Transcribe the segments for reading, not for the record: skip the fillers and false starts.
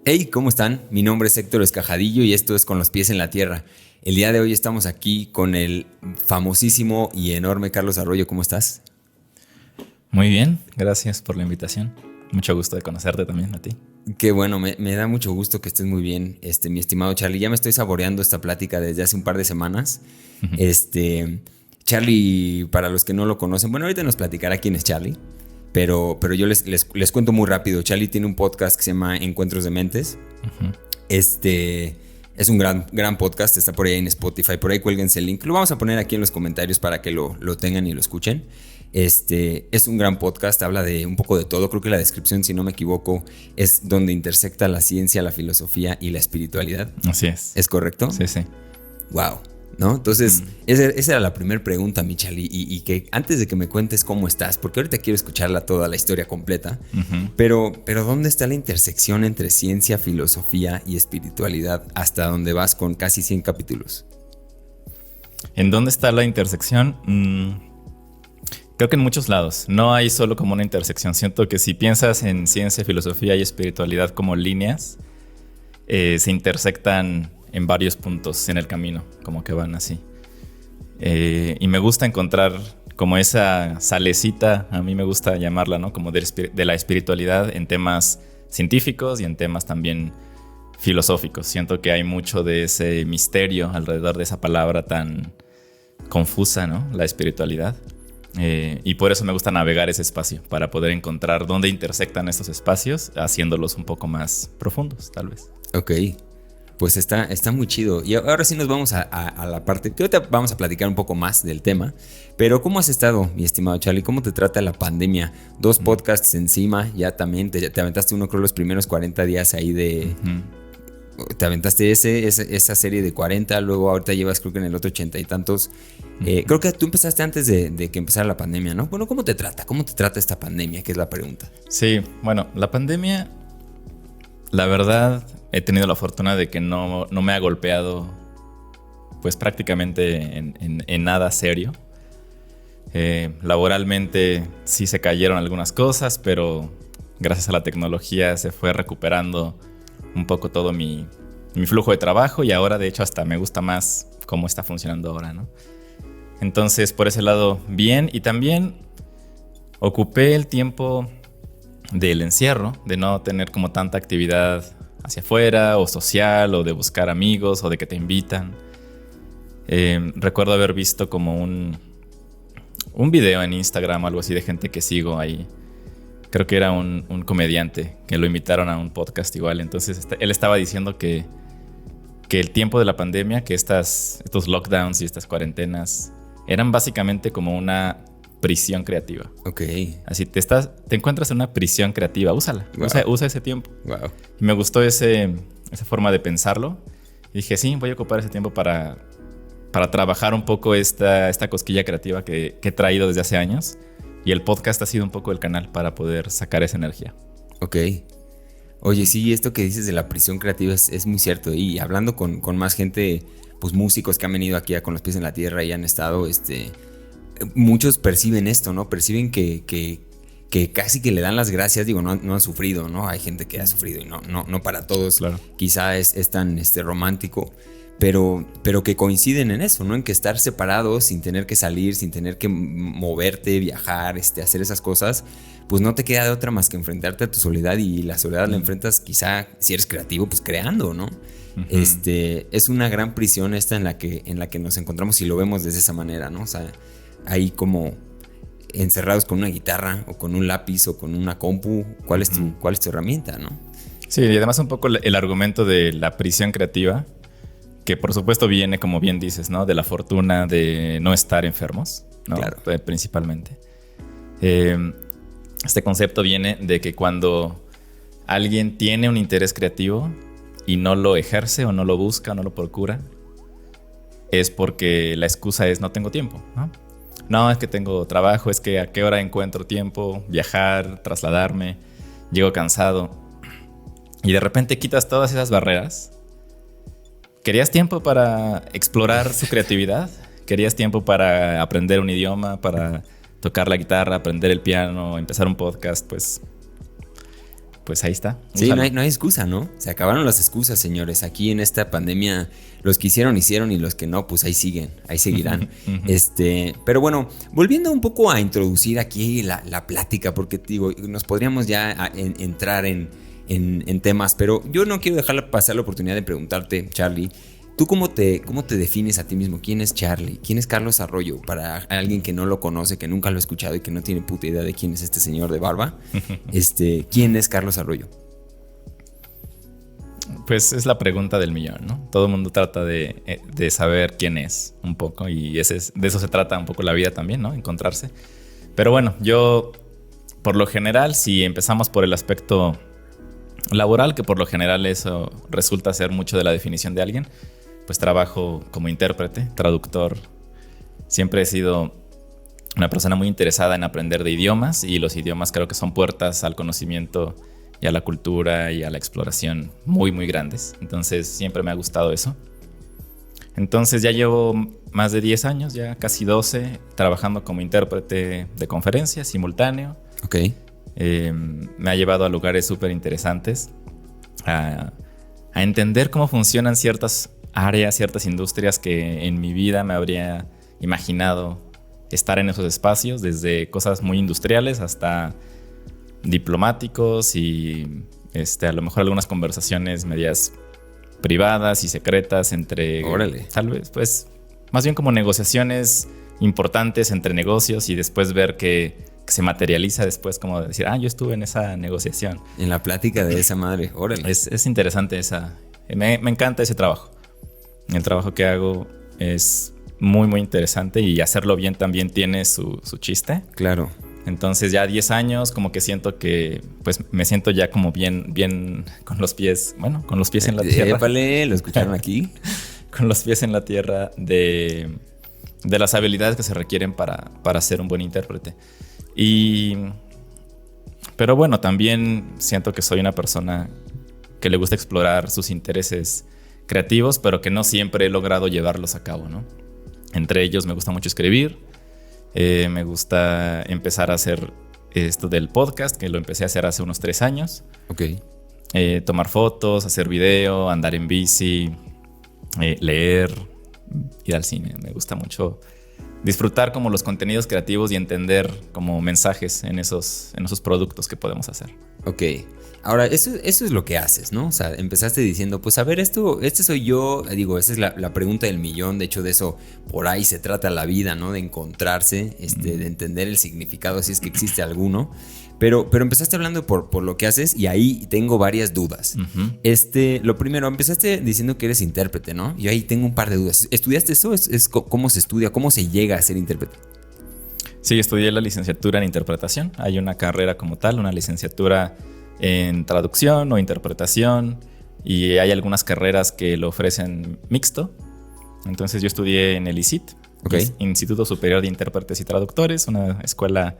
Hey, ¿cómo están? Mi nombre es Héctor Escajadillo y esto es Con los pies en la tierra. El día de hoy estamos aquí con el famosísimo y enorme Carlos Arroyo. ¿Cómo estás? Muy bien, gracias por la invitación. Mucho gusto de conocerte también a ti. Qué bueno, me da mucho gusto que estés muy bien, mi estimado Charlie. Ya me estoy saboreando esta plática desde hace un par de semanas. Charlie, para los que no lo conocen, bueno, ahorita nos platicará quién es Charlie. Pero yo les cuento muy rápido. Charlie tiene un podcast que se llama Encuentros de Mentes. Uh-huh. Es un gran podcast. Está por ahí en Spotify. Por ahí cuélguense el link. Lo vamos a poner aquí en los comentarios para que lo tengan y lo escuchen. Es un gran podcast. Habla de un poco de todo. Creo que la descripción, si no me equivoco, es donde intersecta la ciencia, la filosofía y la espiritualidad. Así es. ¿Es correcto? Sí, sí. Wow. ¿No? Entonces, esa era la primera pregunta, mi Charlie, y que antes de que me cuentes cómo estás, porque ahorita quiero escucharla toda la historia completa, pero ¿dónde está la intersección entre ciencia, filosofía y espiritualidad hasta donde vas con casi 100 capítulos? ¿En dónde está la intersección? Creo que en muchos lados. No hay solo como una intersección. Siento que si piensas en ciencia, filosofía y espiritualidad como líneas, se intersectan en varios puntos en el camino, como que van así. Y me gusta encontrar como esa salecita, a mí me gusta llamarla, ¿no? Como de la espiritualidad en temas científicos y en temas también filosóficos. Siento que hay mucho de ese misterio alrededor de esa palabra tan confusa, ¿no? La espiritualidad. Y por eso me gusta navegar ese espacio, para poder encontrar dónde intersectan estos espacios, haciéndolos un poco más profundos, tal vez. Ok. Pues está muy chido. Y ahora sí nos vamos a la parte que ahorita vamos a platicar un poco más del tema. Pero ¿cómo has estado, mi estimado Charlie? ¿Cómo te trata la pandemia? 2 podcasts encima, ya también te aventaste uno, creo, los primeros 40 días ahí de... Te aventaste esa serie de 40, luego ahorita llevas creo que en el otro 80 y tantos. Creo que tú empezaste antes de que empezara la pandemia, ¿no? Bueno, ¿cómo te trata? ¿Cómo te trata esta pandemia? Que es la pregunta. Sí, bueno, la pandemia, la verdad... He tenido la fortuna de que no me ha golpeado pues prácticamente en nada serio. Laboralmente sí se cayeron algunas cosas, pero gracias a la tecnología se fue recuperando un poco todo mi flujo de trabajo y ahora de hecho hasta me gusta más cómo está funcionando ahora, ¿no? Entonces por ese lado bien, y también ocupé el tiempo del encierro, de no tener como tanta actividad hacia afuera o social o de buscar amigos o de que te invitan. Recuerdo haber visto como un video en Instagram o algo así de gente que sigo ahí. Creo que era un comediante que lo invitaron a un podcast igual. Entonces él estaba diciendo que el tiempo de la pandemia, que estos lockdowns y estas cuarentenas eran básicamente como una prisión creativa. Ok. Así te encuentras en una prisión creativa, úsala. Wow. Usa ese tiempo. Wow. Y me gustó esa forma de pensarlo. Y dije, sí, voy a ocupar ese tiempo para trabajar un poco esta cosquilla creativa que he traído desde hace años. Y el podcast ha sido un poco el canal para poder sacar esa energía. Ok. Oye, sí, esto que dices de la prisión creativa es muy cierto. Y hablando con más gente, pues músicos que han venido aquí a Con los pies en la tierra y han estado, muchos perciben esto, ¿no? Perciben que casi que le dan las gracias. Digo, no han sufrido, ¿no? Hay gente que ha sufrido y no para todos. Claro. Quizá es tan romántico, pero que coinciden en eso, ¿no? En que estar separados sin tener que salir, sin tener que moverte, viajar, hacer esas cosas, pues no te queda de otra más que enfrentarte a tu soledad, y la soledad la enfrentas quizá, si eres creativo, pues creando, ¿no? Es una gran prisión esta en la que nos encontramos, y lo vemos desde esa manera, ¿no? O sea, ahí como encerrados con una guitarra o con un lápiz o con una compu. ¿Cuál es tu herramienta, no? Sí, y además un poco el argumento de la prisión creativa, que por supuesto viene, como bien dices, ¿no? De la fortuna de no estar enfermos, ¿no? Claro. Principalmente. Este concepto viene de que cuando alguien tiene un interés creativo y no lo ejerce o no lo busca o no lo procura, es porque la excusa es no tengo tiempo, ¿no? No, es que tengo trabajo, es que a qué hora encuentro tiempo, viajar, trasladarme, llego cansado. Y de repente quitas todas esas barreras. ¿Querías tiempo para explorar su creatividad? ¿Querías tiempo para aprender un idioma, para tocar la guitarra, aprender el piano, empezar un podcast? Pues pues ahí está. Sí, no hay excusa, ¿no? Se acabaron las excusas, señores. Aquí en esta pandemia, los que hicieron, y los que no, pues ahí siguen, ahí seguirán. Pero bueno, volviendo un poco a introducir aquí la plática, porque digo, nos podríamos ya entrar en temas, pero yo no quiero dejar pasar la oportunidad de preguntarte, Charlie, ¿tú cómo te defines a ti mismo? ¿Quién es Charlie? ¿Quién es Carlos Arroyo? Para alguien que no lo conoce, que nunca lo ha escuchado y que no tiene puta idea de quién es este señor de barba, ¿quién es Carlos Arroyo? Pues es la pregunta del millón, ¿no? Todo el mundo trata de saber quién es un poco, y de eso se trata un poco la vida también, ¿no? Encontrarse. Pero bueno, yo, por lo general, si empezamos por el aspecto laboral, que por lo general eso resulta ser mucho de la definición de alguien, pues trabajo como intérprete, traductor. Siempre he sido una persona muy interesada en aprender de idiomas, y los idiomas creo que son puertas al conocimiento y a la cultura y a la exploración muy, muy grandes. Entonces siempre me ha gustado eso. Entonces ya llevo más de 10 años, ya casi 12, trabajando como intérprete de conferencias simultáneo. Ok. Me ha llevado a lugares súper interesantes, a entender cómo funcionan ciertas áreas, ciertas industrias que en mi vida me habría imaginado estar en esos espacios, desde cosas muy industriales hasta diplomáticos y a lo mejor algunas conversaciones medias privadas y secretas entre... Órale. Tal vez, pues, más bien como negociaciones importantes entre negocios, y después ver que se materializa después, como decir, yo estuve en esa negociación. En la plática de esa madre, órale. Es interesante me encanta ese trabajo. El trabajo que hago es muy, muy interesante, y hacerlo bien también tiene su chiste. Claro. Entonces ya 10 años, como que siento que, pues me siento ya como bien con los pies en la tierra. Épale, ¿lo escucharon aquí? Con los pies en la tierra de las habilidades que se requieren para ser un buen intérprete. Pero bueno, también siento que soy una persona que le gusta explorar sus intereses creativos, pero que no siempre he logrado llevarlos a cabo, ¿no? Entre ellos me gusta mucho escribir, me gusta empezar a hacer esto del podcast, que lo empecé a hacer hace unos 3 años. Ok. Tomar fotos, hacer video, andar en bici, leer, ir al cine. Me gusta mucho disfrutar como los contenidos creativos y entender como mensajes en esos productos que podemos hacer. Ok. Ahora, eso es lo que haces, ¿no? O sea, empezaste diciendo, pues a ver, este soy yo. Digo, esa es la pregunta del millón. De hecho, de eso por ahí se trata la vida, ¿no? De encontrarse, de entender el significado, si es que existe alguno. Pero empezaste hablando por lo que haces, y ahí tengo varias dudas. Uh-huh. Lo primero, empezaste diciendo que eres intérprete, ¿no? Y ahí tengo un par de dudas. ¿Estudiaste eso? ¿Cómo se estudia? ¿Cómo se llega a ser intérprete? Sí, estudié la licenciatura en interpretación. Hay una carrera como tal, una licenciatura en traducción o interpretación, y hay algunas carreras que lo ofrecen mixto. Entonces yo estudié en el ISIT, okay. Instituto Superior de Intérpretes y Traductores, una escuela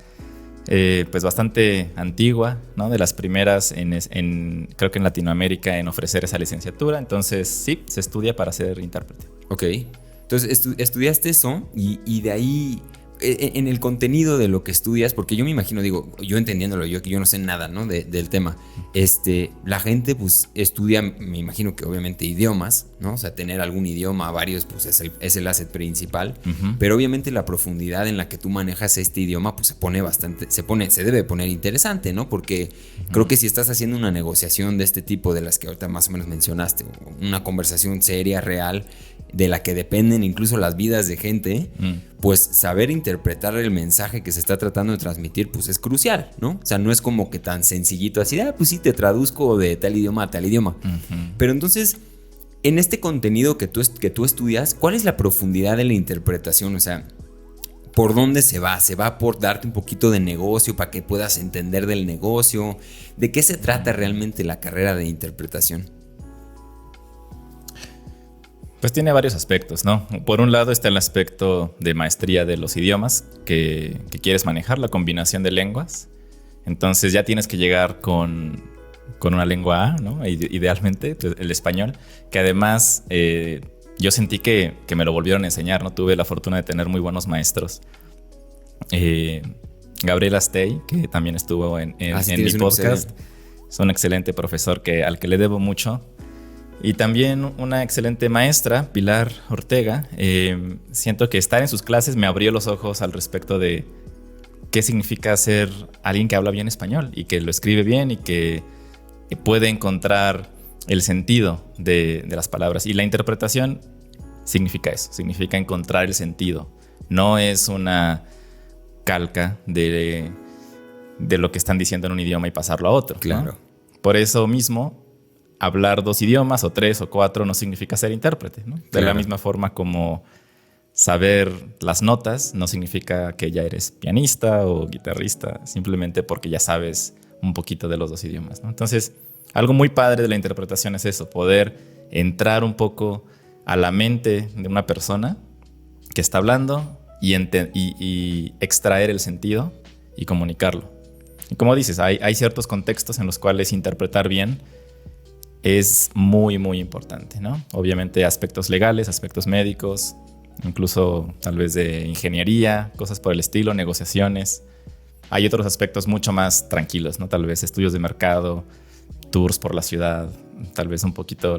pues bastante antigua, ¿no? De las primeras creo que en Latinoamérica en ofrecer esa licenciatura. Entonces sí, se estudia para ser intérprete. Ok, entonces estudiaste eso, y de ahí, en el contenido de lo que estudias, porque yo me imagino, digo, yo entendiéndolo, yo no sé nada, ¿no? del tema, la gente pues estudia, me imagino que obviamente idiomas, ¿no? O sea, tener algún idioma, varios, pues es el asset principal. Uh-huh. Pero obviamente la profundidad en la que tú manejas este idioma, pues se debe poner interesante, ¿no? Porque uh-huh. Creo que si estás haciendo una negociación de este tipo, de las que ahorita más o menos mencionaste, una conversación seria, real, de la que dependen incluso las vidas de gente, pues saber interpretar el mensaje que se está tratando de transmitir, pues es crucial, ¿no? O sea, no es como que tan sencillito así, pues sí, te traduzco de tal idioma a tal idioma. Uh-huh. Pero entonces, en este contenido que tú estudias, ¿cuál es la profundidad de la interpretación? O sea, ¿por dónde se va? ¿Se va por darte un poquito de negocio para que puedas entender del negocio? ¿De qué se trata realmente la carrera de interpretación? Pues tiene varios aspectos, ¿no? Por un lado está el aspecto de maestría de los idiomas que quieres manejar, la combinación de lenguas. Entonces ya tienes que llegar con una lengua A, ¿no? Idealmente, pues, el español, que además yo sentí que me lo volvieron a enseñar, ¿no? Tuve la fortuna de tener muy buenos maestros. Gabriel Astey, que también estuvo en mi podcast. Es un excelente profesor al que le debo mucho. Y también una excelente maestra, Pilar Ortega. Siento que estar en sus clases me abrió los ojos al respecto de qué significa ser alguien que habla bien español y que lo escribe bien y que puede encontrar el sentido de las palabras. Y la interpretación significa eso, significa encontrar el sentido. No es una calca de lo que están diciendo en un idioma y pasarlo a otro. Claro. ¿no? Por eso mismo, hablar 2 idiomas o 3 o 4 no significa ser intérprete, ¿no? De la misma forma como saber las notas no significa que ya eres pianista o guitarrista, simplemente porque ya sabes un poquito de los 2 idiomas, ¿no? Entonces, algo muy padre de la interpretación es eso, poder entrar un poco a la mente de una persona que está hablando y extraer el sentido y comunicarlo. Y como dices, hay ciertos contextos en los cuales interpretar bien es muy, muy importante, ¿no? Obviamente aspectos legales, aspectos médicos, incluso tal vez de ingeniería, cosas por el estilo, negociaciones. Hay otros aspectos mucho más tranquilos, ¿no? Tal vez estudios de mercado, tours por la ciudad, tal vez un poquito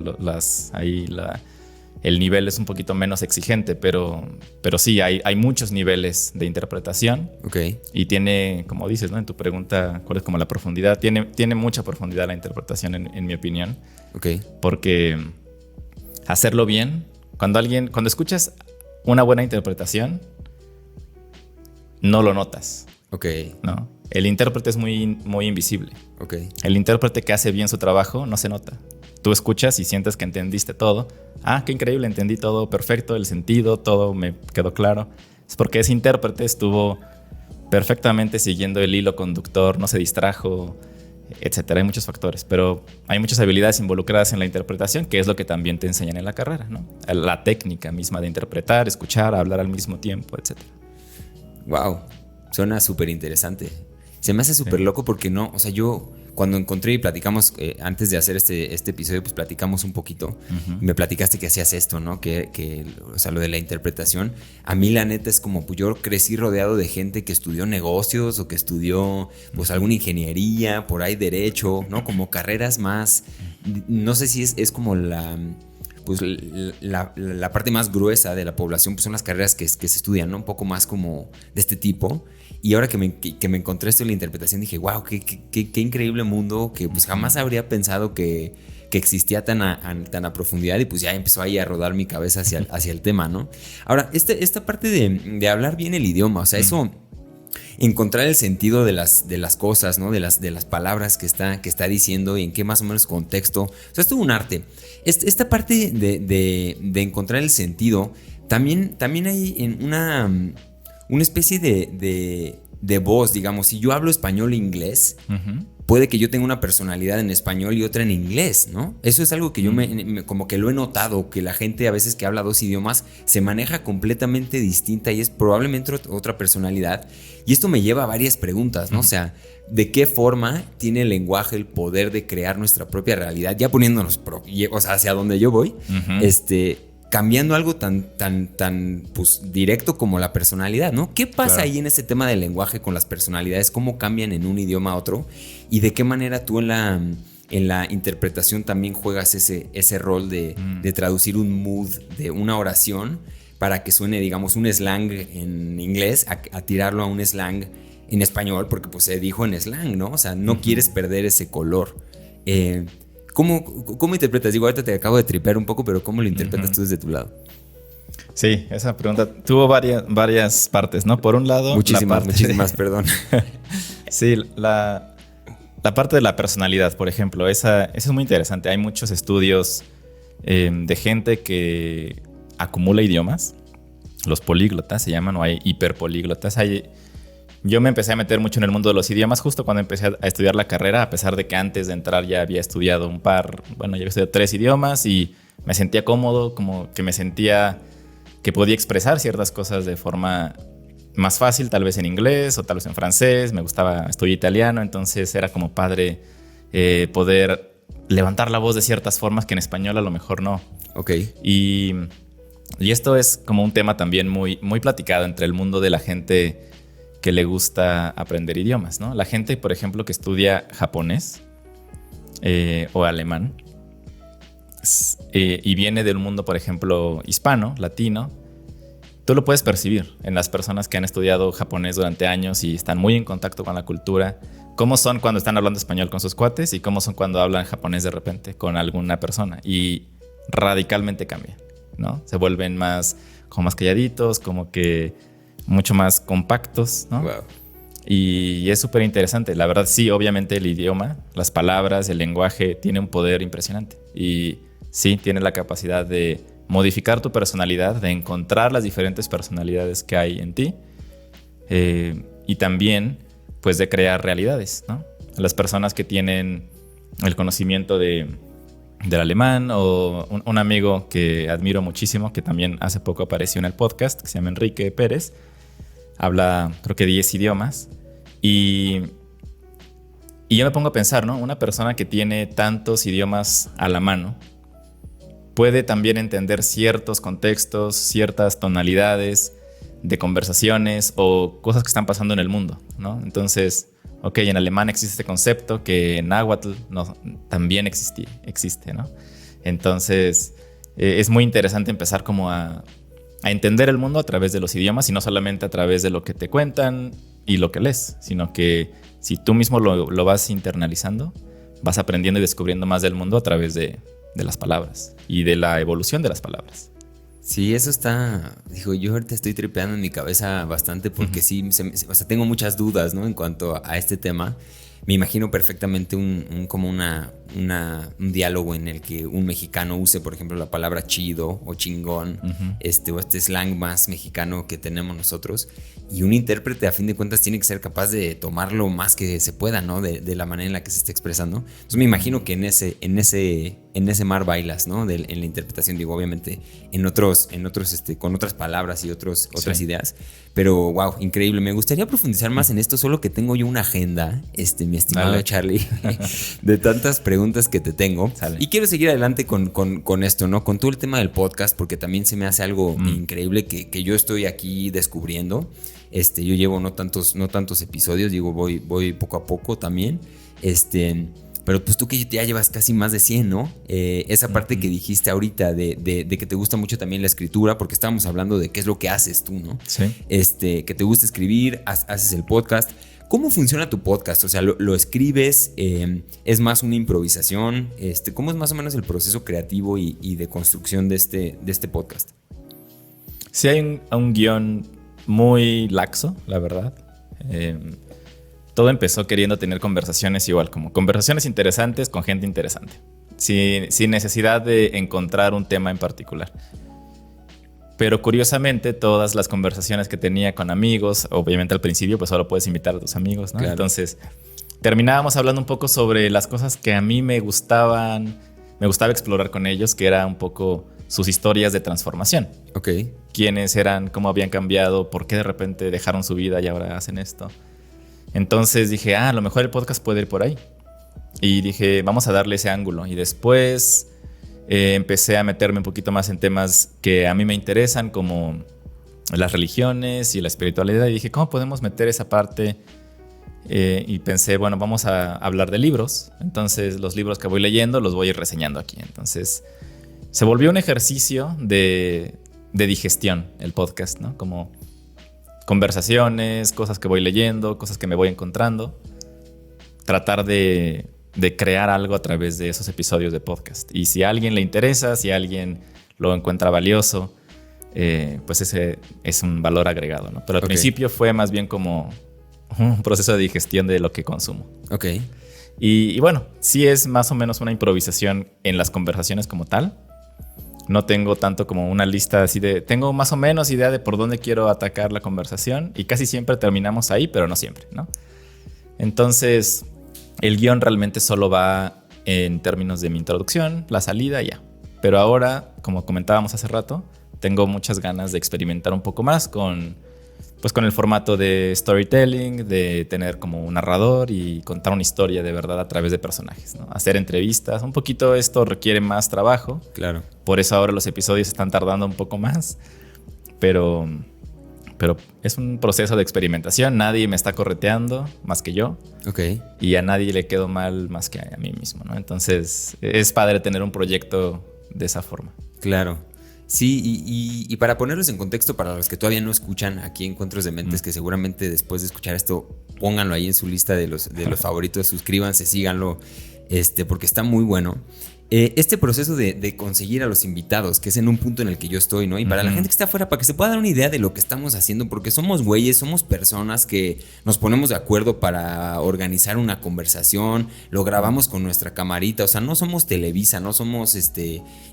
el nivel es un poquito menos exigente, pero sí, hay muchos niveles de interpretación. Okay. Y tiene, como dices, ¿no? En tu pregunta, ¿cuál es como la profundidad? Tiene mucha profundidad la interpretación, en mi opinión. Okay. Porque hacerlo bien, cuando escuchas una buena interpretación, no lo notas. Okay. ¿No? El intérprete es muy, muy invisible. Okay. El intérprete que hace bien su trabajo no se nota. Tú escuchas y sientes que entendiste todo. Ah, qué increíble, entendí todo perfecto, el sentido, todo me quedó claro. Es porque ese intérprete estuvo perfectamente siguiendo el hilo conductor, no se distrajo, etcétera. Hay muchos factores, pero hay muchas habilidades involucradas en la interpretación, que es lo que también te enseñan en la carrera, ¿no? La técnica misma de interpretar, escuchar, hablar al mismo tiempo, etcétera. Wow, suena súper interesante. Se me hace súper loco porque no, o sea, yo cuando encontré y platicamos, antes de hacer este episodio, pues platicamos un poquito. Uh-huh. Y me platicaste que hacías esto, ¿no? O sea, lo de la interpretación. A mí la neta es como, pues yo crecí rodeado de gente que estudió negocios o que estudió, pues alguna ingeniería, por ahí derecho, ¿no? Como carreras más, no sé si es como pues la parte más gruesa de la población, pues son las carreras que se estudian, ¿no? Un poco más como de este tipo. Y ahora que me encontré esto en la interpretación, dije, wow, qué increíble mundo, que pues jamás habría pensado que existía tan a profundidad, y pues ya empezó ahí a rodar mi cabeza hacia el tema, ¿no? Ahora, esta parte de hablar bien el idioma, o sea, eso, encontrar el sentido de las cosas, ¿no? De las palabras que está diciendo y en qué más o menos contexto. O sea, es todo un arte. Esta parte de encontrar el sentido, también hay en una especie de voz, digamos. Si yo hablo español e inglés, uh-huh, puede que yo tenga una personalidad en español y otra en inglés, ¿no? Eso es algo que yo como que lo he notado, que la gente a veces que habla 2 idiomas se maneja completamente distinta y es probablemente otra personalidad. Y esto me lleva a varias preguntas, ¿no? Uh-huh. O sea, ¿de qué forma tiene el lenguaje el poder de crear nuestra propia realidad? Ya poniéndonos, o sea, hacia donde yo voy, uh-huh, cambiando algo tan pues, directo como la personalidad, ¿no? ¿Qué pasa ahí en ese tema del lenguaje con las personalidades? ¿Cómo cambian en un idioma a otro? ¿Y de qué manera tú en la interpretación también juegas ese rol de traducir un mood de una oración para que suene, digamos, un slang en inglés a tirarlo a un slang en español? Porque pues se dijo en slang, ¿no? O sea, no, uh-huh, quieres perder ese color. ¿Cómo interpretas? Digo, ahorita te acabo de tripear un poco, pero ¿cómo lo interpretas, uh-huh, tú desde tu lado? Sí, esa pregunta tuvo varias partes, ¿no? Por un lado... Muchísimas, perdón. Sí, la parte de la personalidad, por ejemplo, esa es muy interesante. Hay muchos estudios de gente que acumula idiomas. Los políglotas se llaman, o hay hiperpolíglotas. Yo me empecé a meter mucho en el mundo de los idiomas justo cuando empecé a estudiar la carrera, a pesar de que antes de entrar ya había estudiado ya había estudiado 3 idiomas y me sentía cómodo, como que me sentía que podía expresar ciertas cosas de forma más fácil, tal vez en inglés o tal vez en francés. Me gustaba, estudié italiano, entonces era como padre poder levantar la voz de ciertas formas que en español a lo mejor no. Ok. Y esto es como un tema también muy, muy platicado entre el mundo de la gente que le gusta aprender idiomas, ¿no? La gente, por ejemplo, que estudia japonés, o alemán, y viene del mundo, por ejemplo, hispano, latino, tú lo puedes percibir en las personas que han estudiado japonés durante años y están muy en contacto con la cultura. Cómo son cuando están hablando español con sus cuates y cómo son cuando hablan japonés de repente con alguna persona. Y radicalmente cambian, ¿no? Se vuelven como más calladitos, como que mucho más compactos, ¿no? Wow. Y es súper interesante. La verdad, sí, obviamente el idioma, las palabras, el lenguaje tiene un poder impresionante. Y sí, tiene la capacidad de modificar tu personalidad, de encontrar las diferentes personalidades que hay en ti. Y también, pues, de crear realidades, ¿no? Las personas que tienen el conocimiento del alemán, o un amigo que admiro muchísimo, que también hace poco apareció en el podcast, que se llama Enrique Pérez, habla creo que 10 idiomas, y yo me pongo a pensar, ¿no? Una persona que tiene tantos idiomas a la mano puede también entender ciertos contextos, ciertas tonalidades de conversaciones o cosas que están pasando en el mundo, ¿no? Entonces, ok, en alemán existe este concepto que en náhuatl también existe, ¿no? Entonces, es muy interesante empezar como a entender el mundo a través de los idiomas y no solamente a través de lo que te cuentan y lo que lees, sino que si tú mismo lo vas internalizando, vas aprendiendo y descubriendo más del mundo a través de las palabras y de la evolución de las palabras. Sí, eso está... Digo, yo ahorita estoy tripeando en mi cabeza bastante porque sí, o sea, tengo muchas dudas, ¿no? En cuanto a este tema. Me imagino perfectamente un diálogo en el que un mexicano use, por ejemplo, la palabra chido o chingón, o este slang más mexicano que tenemos nosotros. Y un intérprete, a fin de cuentas, tiene que ser capaz de tomarlo más que se pueda, ¿no? De la manera en la que se está expresando. Entonces me imagino que en ese mar bailas, ¿no? En la interpretación, digo, obviamente, en otros con otras palabras y otras ideas. Pero, wow, increíble. Me gustaría profundizar más en esto, solo que tengo yo una agenda, mi estimado Charlie, de tantas preguntas que te tengo. Sale. Y quiero seguir adelante con esto, ¿no? Con todo el tema del podcast, porque también se me hace algo increíble que yo estoy aquí descubriendo. Yo llevo no tantos episodios, digo, voy poco a poco también. Pero pues tú que ya llevas casi más de 100, ¿no? Esa parte que dijiste ahorita de que te gusta mucho también la escritura, porque estábamos hablando de qué es lo que haces tú, ¿no? Sí. Que te gusta escribir, haces el podcast. ¿Cómo funciona tu podcast? O sea, ¿lo escribes? ¿Es más una improvisación? ¿Cómo es más o menos el proceso creativo y de construcción de este podcast? Sí, hay un guión muy laxo, la verdad. Todo empezó queriendo tener conversaciones igual, como conversaciones interesantes con gente interesante, sin necesidad de encontrar un tema en particular. Pero curiosamente, todas las conversaciones que tenía con amigos, obviamente al principio pues solo puedes invitar a tus amigos, ¿no? Claro. Entonces terminábamos hablando un poco sobre las cosas que a mí me gustaba explorar con ellos, que era un poco sus historias de transformación. Ok. Quiénes eran, cómo habían cambiado, por qué de repente dejaron su vida y ahora hacen esto. Entonces dije, a lo mejor el podcast puede ir por ahí. Y dije, vamos a darle ese ángulo. Y después empecé a meterme un poquito más en temas que a mí me interesan, como las religiones y la espiritualidad. Y dije, ¿cómo podemos meter esa parte? Y pensé, bueno, vamos a hablar de libros. Entonces los libros que voy leyendo los voy a ir reseñando aquí. Entonces se volvió un ejercicio de digestión el podcast, ¿no? Como conversaciones, cosas que voy leyendo, cosas que me voy encontrando. Tratar de crear algo a través de esos episodios de podcast. Y si a alguien le interesa, si a alguien lo encuentra valioso, pues ese es un valor agregado, ¿no? Pero al principio fue más bien como un proceso de digestión de lo que consumo. Ok. Y bueno, sí es más o menos una improvisación en las conversaciones como tal. No tengo tanto como una lista así de... Tengo más o menos idea de por dónde quiero atacar la conversación y casi siempre terminamos ahí, pero no siempre, ¿no? Entonces, el guión realmente solo va en términos de mi introducción, la salida y ya. Pero ahora, como comentábamos hace rato, tengo muchas ganas de experimentar un poco más con el formato de storytelling, de tener como un narrador y contar una historia de verdad a través de personajes, ¿no? Hacer entrevistas. Un poquito esto requiere más trabajo. Claro. Por eso ahora los episodios están tardando un poco más. Pero Pero es un proceso de experimentación. Nadie me está correteando más que yo. Ok. Y a nadie le quedo mal más que a mí mismo, ¿no? Entonces es padre tener un proyecto de esa forma. Claro. Sí, y para ponerlos en contexto, para los que todavía no escuchan aquí Encuentros de Mentes, que seguramente después de escuchar esto, pónganlo ahí en su lista de los favoritos, suscríbanse, síganlo, porque está muy bueno. Este proceso de conseguir a los invitados, que es en un punto en el que yo estoy, ¿no? Y para la gente que está afuera, para que se pueda dar una idea de lo que estamos haciendo, porque somos güeyes, somos personas que nos ponemos de acuerdo para organizar una conversación, lo grabamos con nuestra camarita, o sea, no somos Televisa, no somos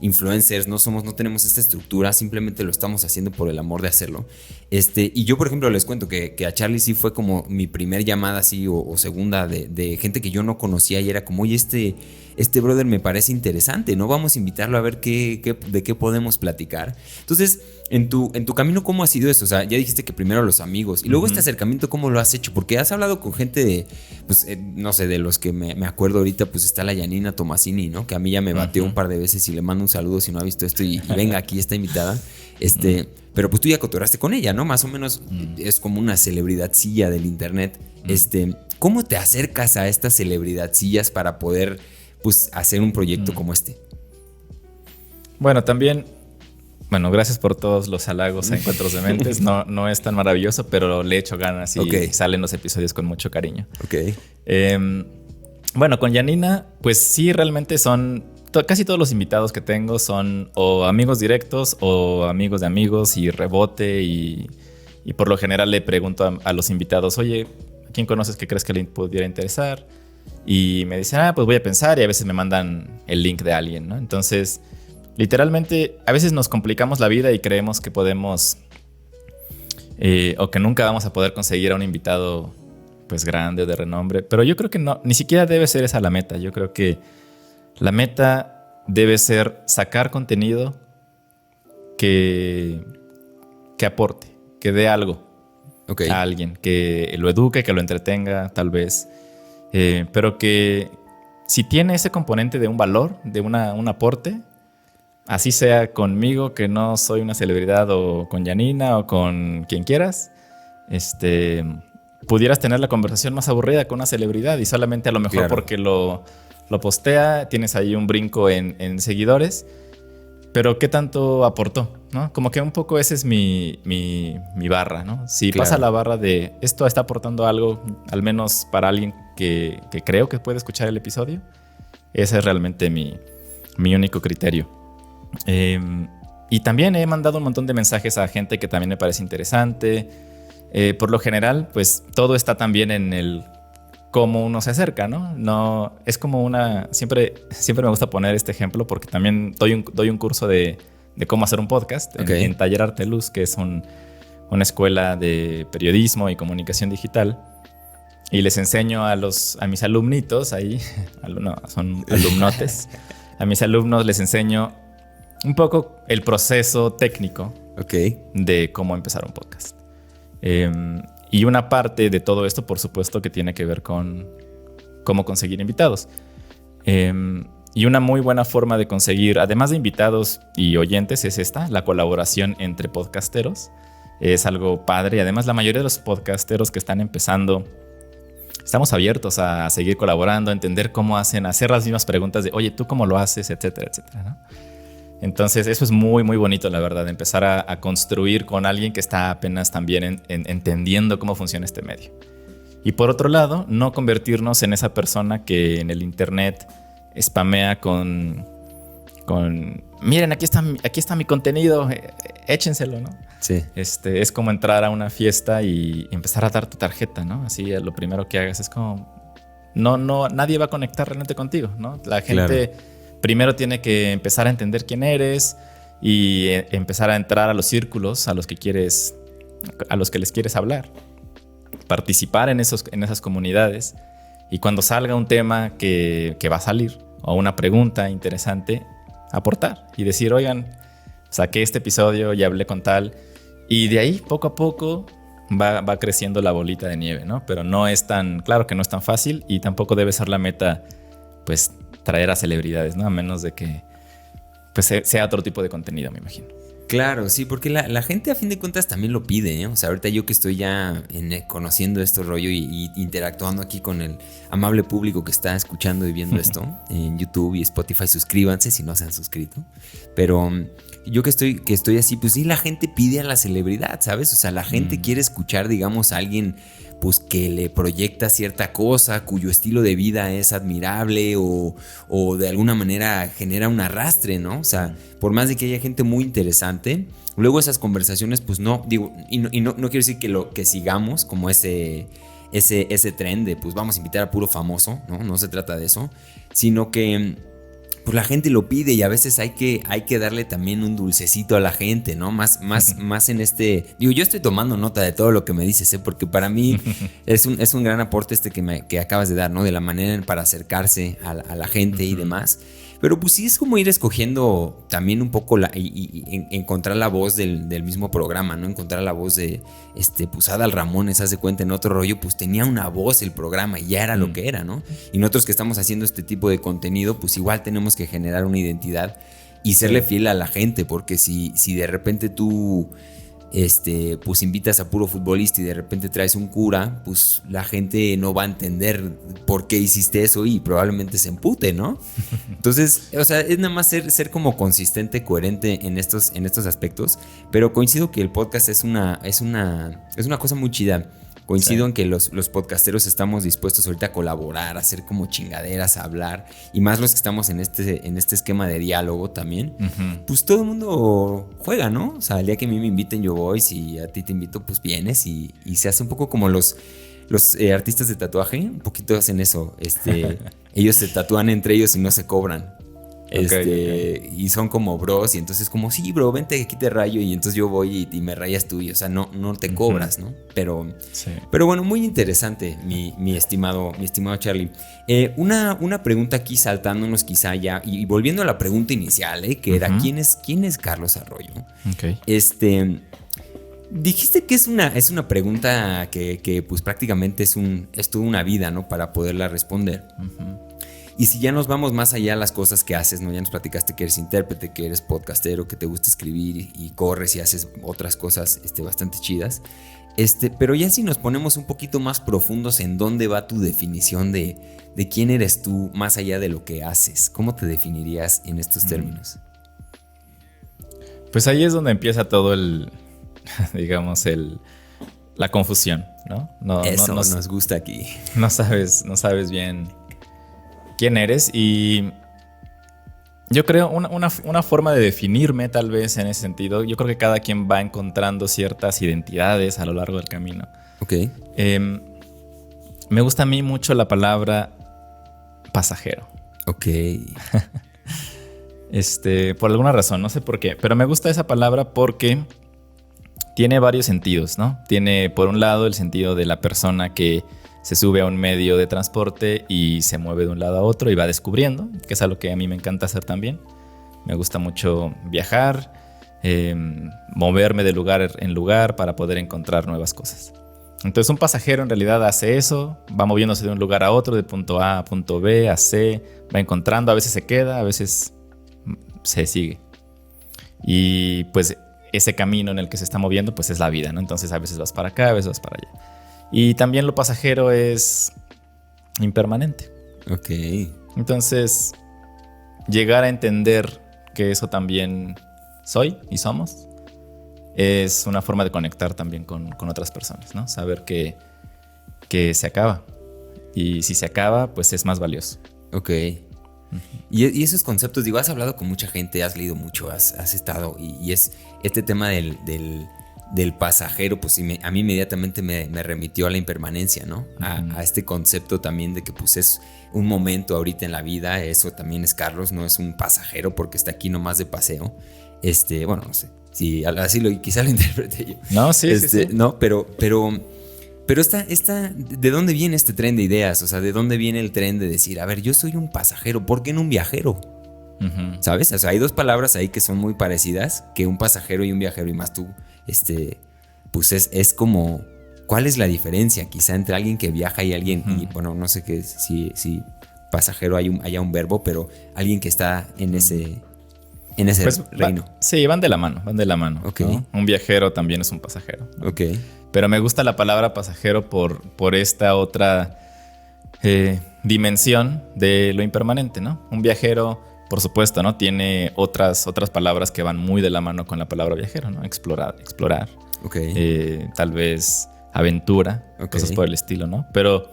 influencers, no tenemos esta estructura, simplemente lo estamos haciendo por el amor de hacerlo. Y yo, por ejemplo, les cuento que a Charlie sí fue como mi primer llamada así o segunda de gente que yo no conocía y era como, oye, este brother me parece interesante, ¿no? Vamos a invitarlo a ver de qué podemos platicar. Entonces, en tu camino, ¿cómo ha sido eso? O sea, ya dijiste que primero los amigos y luego este acercamiento, ¿cómo lo has hecho? Porque has hablado con gente de, pues, no sé, de los que me acuerdo ahorita, pues está la Janina Tomasini, ¿no? Que a mí ya me bateó un par de veces y le mando un saludo si no ha visto esto y venga, aquí está invitada. Pero pues tú ya cotorraste con ella, ¿no? Más o menos es como una celebridadcilla del internet. ¿Cómo te acercas a estas celebridadcillas para poder, pues, hacer un proyecto como este? Bueno, también, gracias por todos los halagos a Encuentros de Mentes. No es tan maravilloso, pero le echo ganas y salen los episodios con mucho cariño. Ok. Bueno, con Janina, pues sí, realmente son... Casi todos los invitados que tengo son o amigos directos o amigos de amigos y rebote. Y por lo general le pregunto a los invitados, oye, ¿a quién conoces que crees que le pudiera interesar? Y me dicen, pues voy a pensar, y a veces me mandan el link de alguien, ¿no? Entonces, literalmente, a veces nos complicamos la vida y creemos que podemos o que nunca vamos a poder conseguir a un invitado pues grande o de renombre. Pero yo creo que no, ni siquiera debe ser esa la meta. Yo creo que la meta debe ser sacar contenido que aporte, que dé algo a alguien, que lo eduque, que lo entretenga, tal vez. Pero que si tiene ese componente de un valor, de un aporte, así sea conmigo, que no soy una celebridad, o con Janina o con quien quieras, pudieras tener la conversación más aburrida con una celebridad y solamente a lo mejor porque lo postea, tienes ahí un brinco en seguidores, pero ¿qué tanto aportó? ¿No? Como que un poco esa es mi barra, ¿no? Si pasa la barra de esto está aportando algo, al menos para alguien que creo que puede escuchar el episodio, ese es realmente mi único criterio. Y también he mandado un montón de mensajes a gente que también me parece interesante. Por lo general, pues todo está también en el cómo uno se acerca, ¿no? No es como siempre me gusta poner este ejemplo porque también doy un curso de cómo hacer un podcast en Taller Arte Luz, que es una escuela de periodismo y comunicación digital. Y les enseño a mis alumnitos ahí, son alumnotes, a mis alumnos les enseño un poco el proceso técnico de cómo empezar un podcast. Y una parte de todo esto, por supuesto, que tiene que ver con cómo conseguir invitados. Y una muy buena forma de conseguir, además de invitados y oyentes, es la colaboración entre podcasteros. Es algo padre y además la mayoría de los podcasteros que están empezando, estamos abiertos a seguir colaborando, a entender cómo hacen, a hacer las mismas preguntas de, oye, ¿tú cómo lo haces? Etcétera, etcétera, ¿no? Entonces eso es muy, muy bonito, la verdad, empezar a construir con alguien que está apenas también entendiendo cómo funciona este medio. Y por otro lado, no convertirnos en esa persona que en el internet spamea con miren, aquí está mi contenido, échenselo, ¿no? Sí. Es como entrar a una fiesta y empezar a dar tu tarjeta, ¿no? Así lo primero que hagas es como nadie va a conectar realmente contigo, ¿no? La gente primero tiene que empezar a entender quién eres y empezar a entrar a los círculos a los que les quieres hablar, participar en esas comunidades, y cuando salga un tema que va a salir o una pregunta interesante, aportar y decir, oigan, saqué este episodio y hablé con tal, y de ahí poco a poco va creciendo la bolita de nieve, ¿no? Pero claro que no es tan fácil, y tampoco debe ser la meta, pues, traer a celebridades, ¿no? A menos de que pues sea otro tipo de contenido, me imagino. Claro, sí, porque la gente a fin de cuentas también lo pide, ¿eh? O sea, ahorita yo que estoy ya conociendo este rollo y interactuando aquí con el amable público que está escuchando y viendo esto en YouTube y Spotify, suscríbanse si no se han suscrito. Pero yo que estoy así, pues sí, la gente pide a la celebridad, ¿sabes? O sea, la gente quiere escuchar, digamos, a alguien pues que le proyecta cierta cosa, cuyo estilo de vida es admirable o de alguna manera genera un arrastre, ¿no? O sea, por más de que haya gente muy interesante, luego esas conversaciones, pues no, digo, y no quiero decir que sigamos como ese tren de pues vamos a invitar a puro famoso, ¿no? No se trata de eso, sino que pues la gente lo pide y a veces hay que darle también un dulcecito a la gente, ¿no? Más en este... Digo, yo estoy tomando nota de todo lo que me dices, ¿eh? Porque para mí es un gran aporte que acabas de dar, ¿no? De la manera para acercarse a la gente y demás. Pero pues sí es como ir escogiendo también un poco y encontrar la voz del mismo programa, ¿no? Encontrar la voz de pues Adal Ramones, haz de cuenta, en otro rollo, pues tenía una voz el programa y ya era lo que era, ¿no? Y nosotros que estamos haciendo este tipo de contenido, pues igual tenemos que generar una identidad y serle fiel a la gente, porque si de repente tú pues invitas a puro futbolista y de repente traes un cura, pues la gente no va a entender por qué hiciste eso y probablemente se empute, ¿no? Entonces, o sea, es nada más ser como consistente, coherente en estos aspectos, pero coincido que el podcast es una cosa muy chida. Coincido en que los podcasteros estamos dispuestos ahorita a colaborar, a hacer como chingaderas, a hablar, y más los que estamos en este esquema de diálogo también. Pues todo el mundo juega, ¿no? O sea, el día que a mí me inviten yo voy, si a ti te invito pues vienes y se hace un poco como los artistas de tatuaje, un poquito hacen eso. Ellos se tatúan entre ellos y no se cobran. Okay. Y son como bros, y entonces como, sí, bro, vente aquí te rayo, y entonces yo voy y me rayas tú, y, o sea, no te cobras, ¿no? Pero bueno, muy interesante, mi estimado Charlie. Una pregunta aquí saltándonos quizá ya, y volviendo a la pregunta inicial, que era, ¿quién es Carlos Arroyo? Okay. Dijiste que es una pregunta que pues prácticamente es toda una vida, ¿no? Para poderla responder. Y si ya nos vamos más allá a las cosas que haces, ¿no? Ya nos platicaste que eres intérprete, que eres podcastero, que te gusta escribir y corres y haces otras cosas bastante chidas. Pero ya si nos ponemos un poquito más profundos en dónde va tu definición de quién eres tú más allá de lo que haces, ¿cómo te definirías en estos términos? Pues ahí es donde empieza todo digamos, la confusión, ¿no? Eso nos gusta aquí. No sabes bien quién eres, y yo creo una forma de definirme tal vez en ese sentido. Yo creo que cada quien va encontrando ciertas identidades a lo largo del camino. Ok. Me gusta a mí mucho la palabra pasajero. Ok. Por alguna razón, no sé por qué, pero me gusta esa palabra porque tiene varios sentidos, ¿no? Tiene, por un lado, el sentido de la persona que se sube a un medio de transporte y se mueve de un lado a otro y va descubriendo, que es algo que a mí me encanta hacer también. Me gusta mucho viajar, moverme de lugar en lugar para poder encontrar nuevas cosas. Entonces un pasajero en realidad hace eso, va moviéndose de un lugar a otro, de punto A a punto B, a C, va encontrando, a veces se queda, a veces se sigue. Y pues ese camino en el que se está moviendo pues es la vida, ¿no? Entonces a veces vas para acá, a veces vas para allá. Y también lo pasajero es impermanente. Ok. Entonces, llegar a entender que eso también soy y somos es una forma de conectar también con otras personas, ¿no? Saber que se acaba. Y si se acaba, pues es más valioso. Ok. Y esos conceptos, digo, has hablado con mucha gente, has leído mucho, has estado, y es este tema del pasajero, pues a mí inmediatamente me remitió a la impermanencia, ¿no? A este concepto también de que pues es un momento ahorita en la vida, eso también es Carlos, no es un pasajero porque está aquí nomás de paseo. Bueno, no sé, si así quizá lo interprete yo. No, sí, sí. No, pero ¿de dónde viene este tren de ideas? O sea, ¿de dónde viene el tren de decir, a ver, yo soy un pasajero, ¿por qué no un viajero? ¿Sabes? O sea, hay dos palabras ahí que son muy parecidas, que un pasajero y un viajero, y más tú, pues es como, ¿cuál es la diferencia quizá entre alguien que viaja y alguien, y bueno, no sé si pasajero haya un verbo, pero alguien que está en ese... en ese Pues reino. Sí, van de la mano, van de la mano. Ok. ¿No? Un viajero también es un pasajero, ¿no? Ok. Pero me gusta la palabra pasajero por esta otra dimensión de lo impermanente, ¿no? Un viajero, por supuesto, ¿no? Tiene otras palabras que van muy de la mano con la palabra viajero, ¿no? Explorar, Ok. tal vez aventura, Ok. cosas por el estilo, ¿no? Pero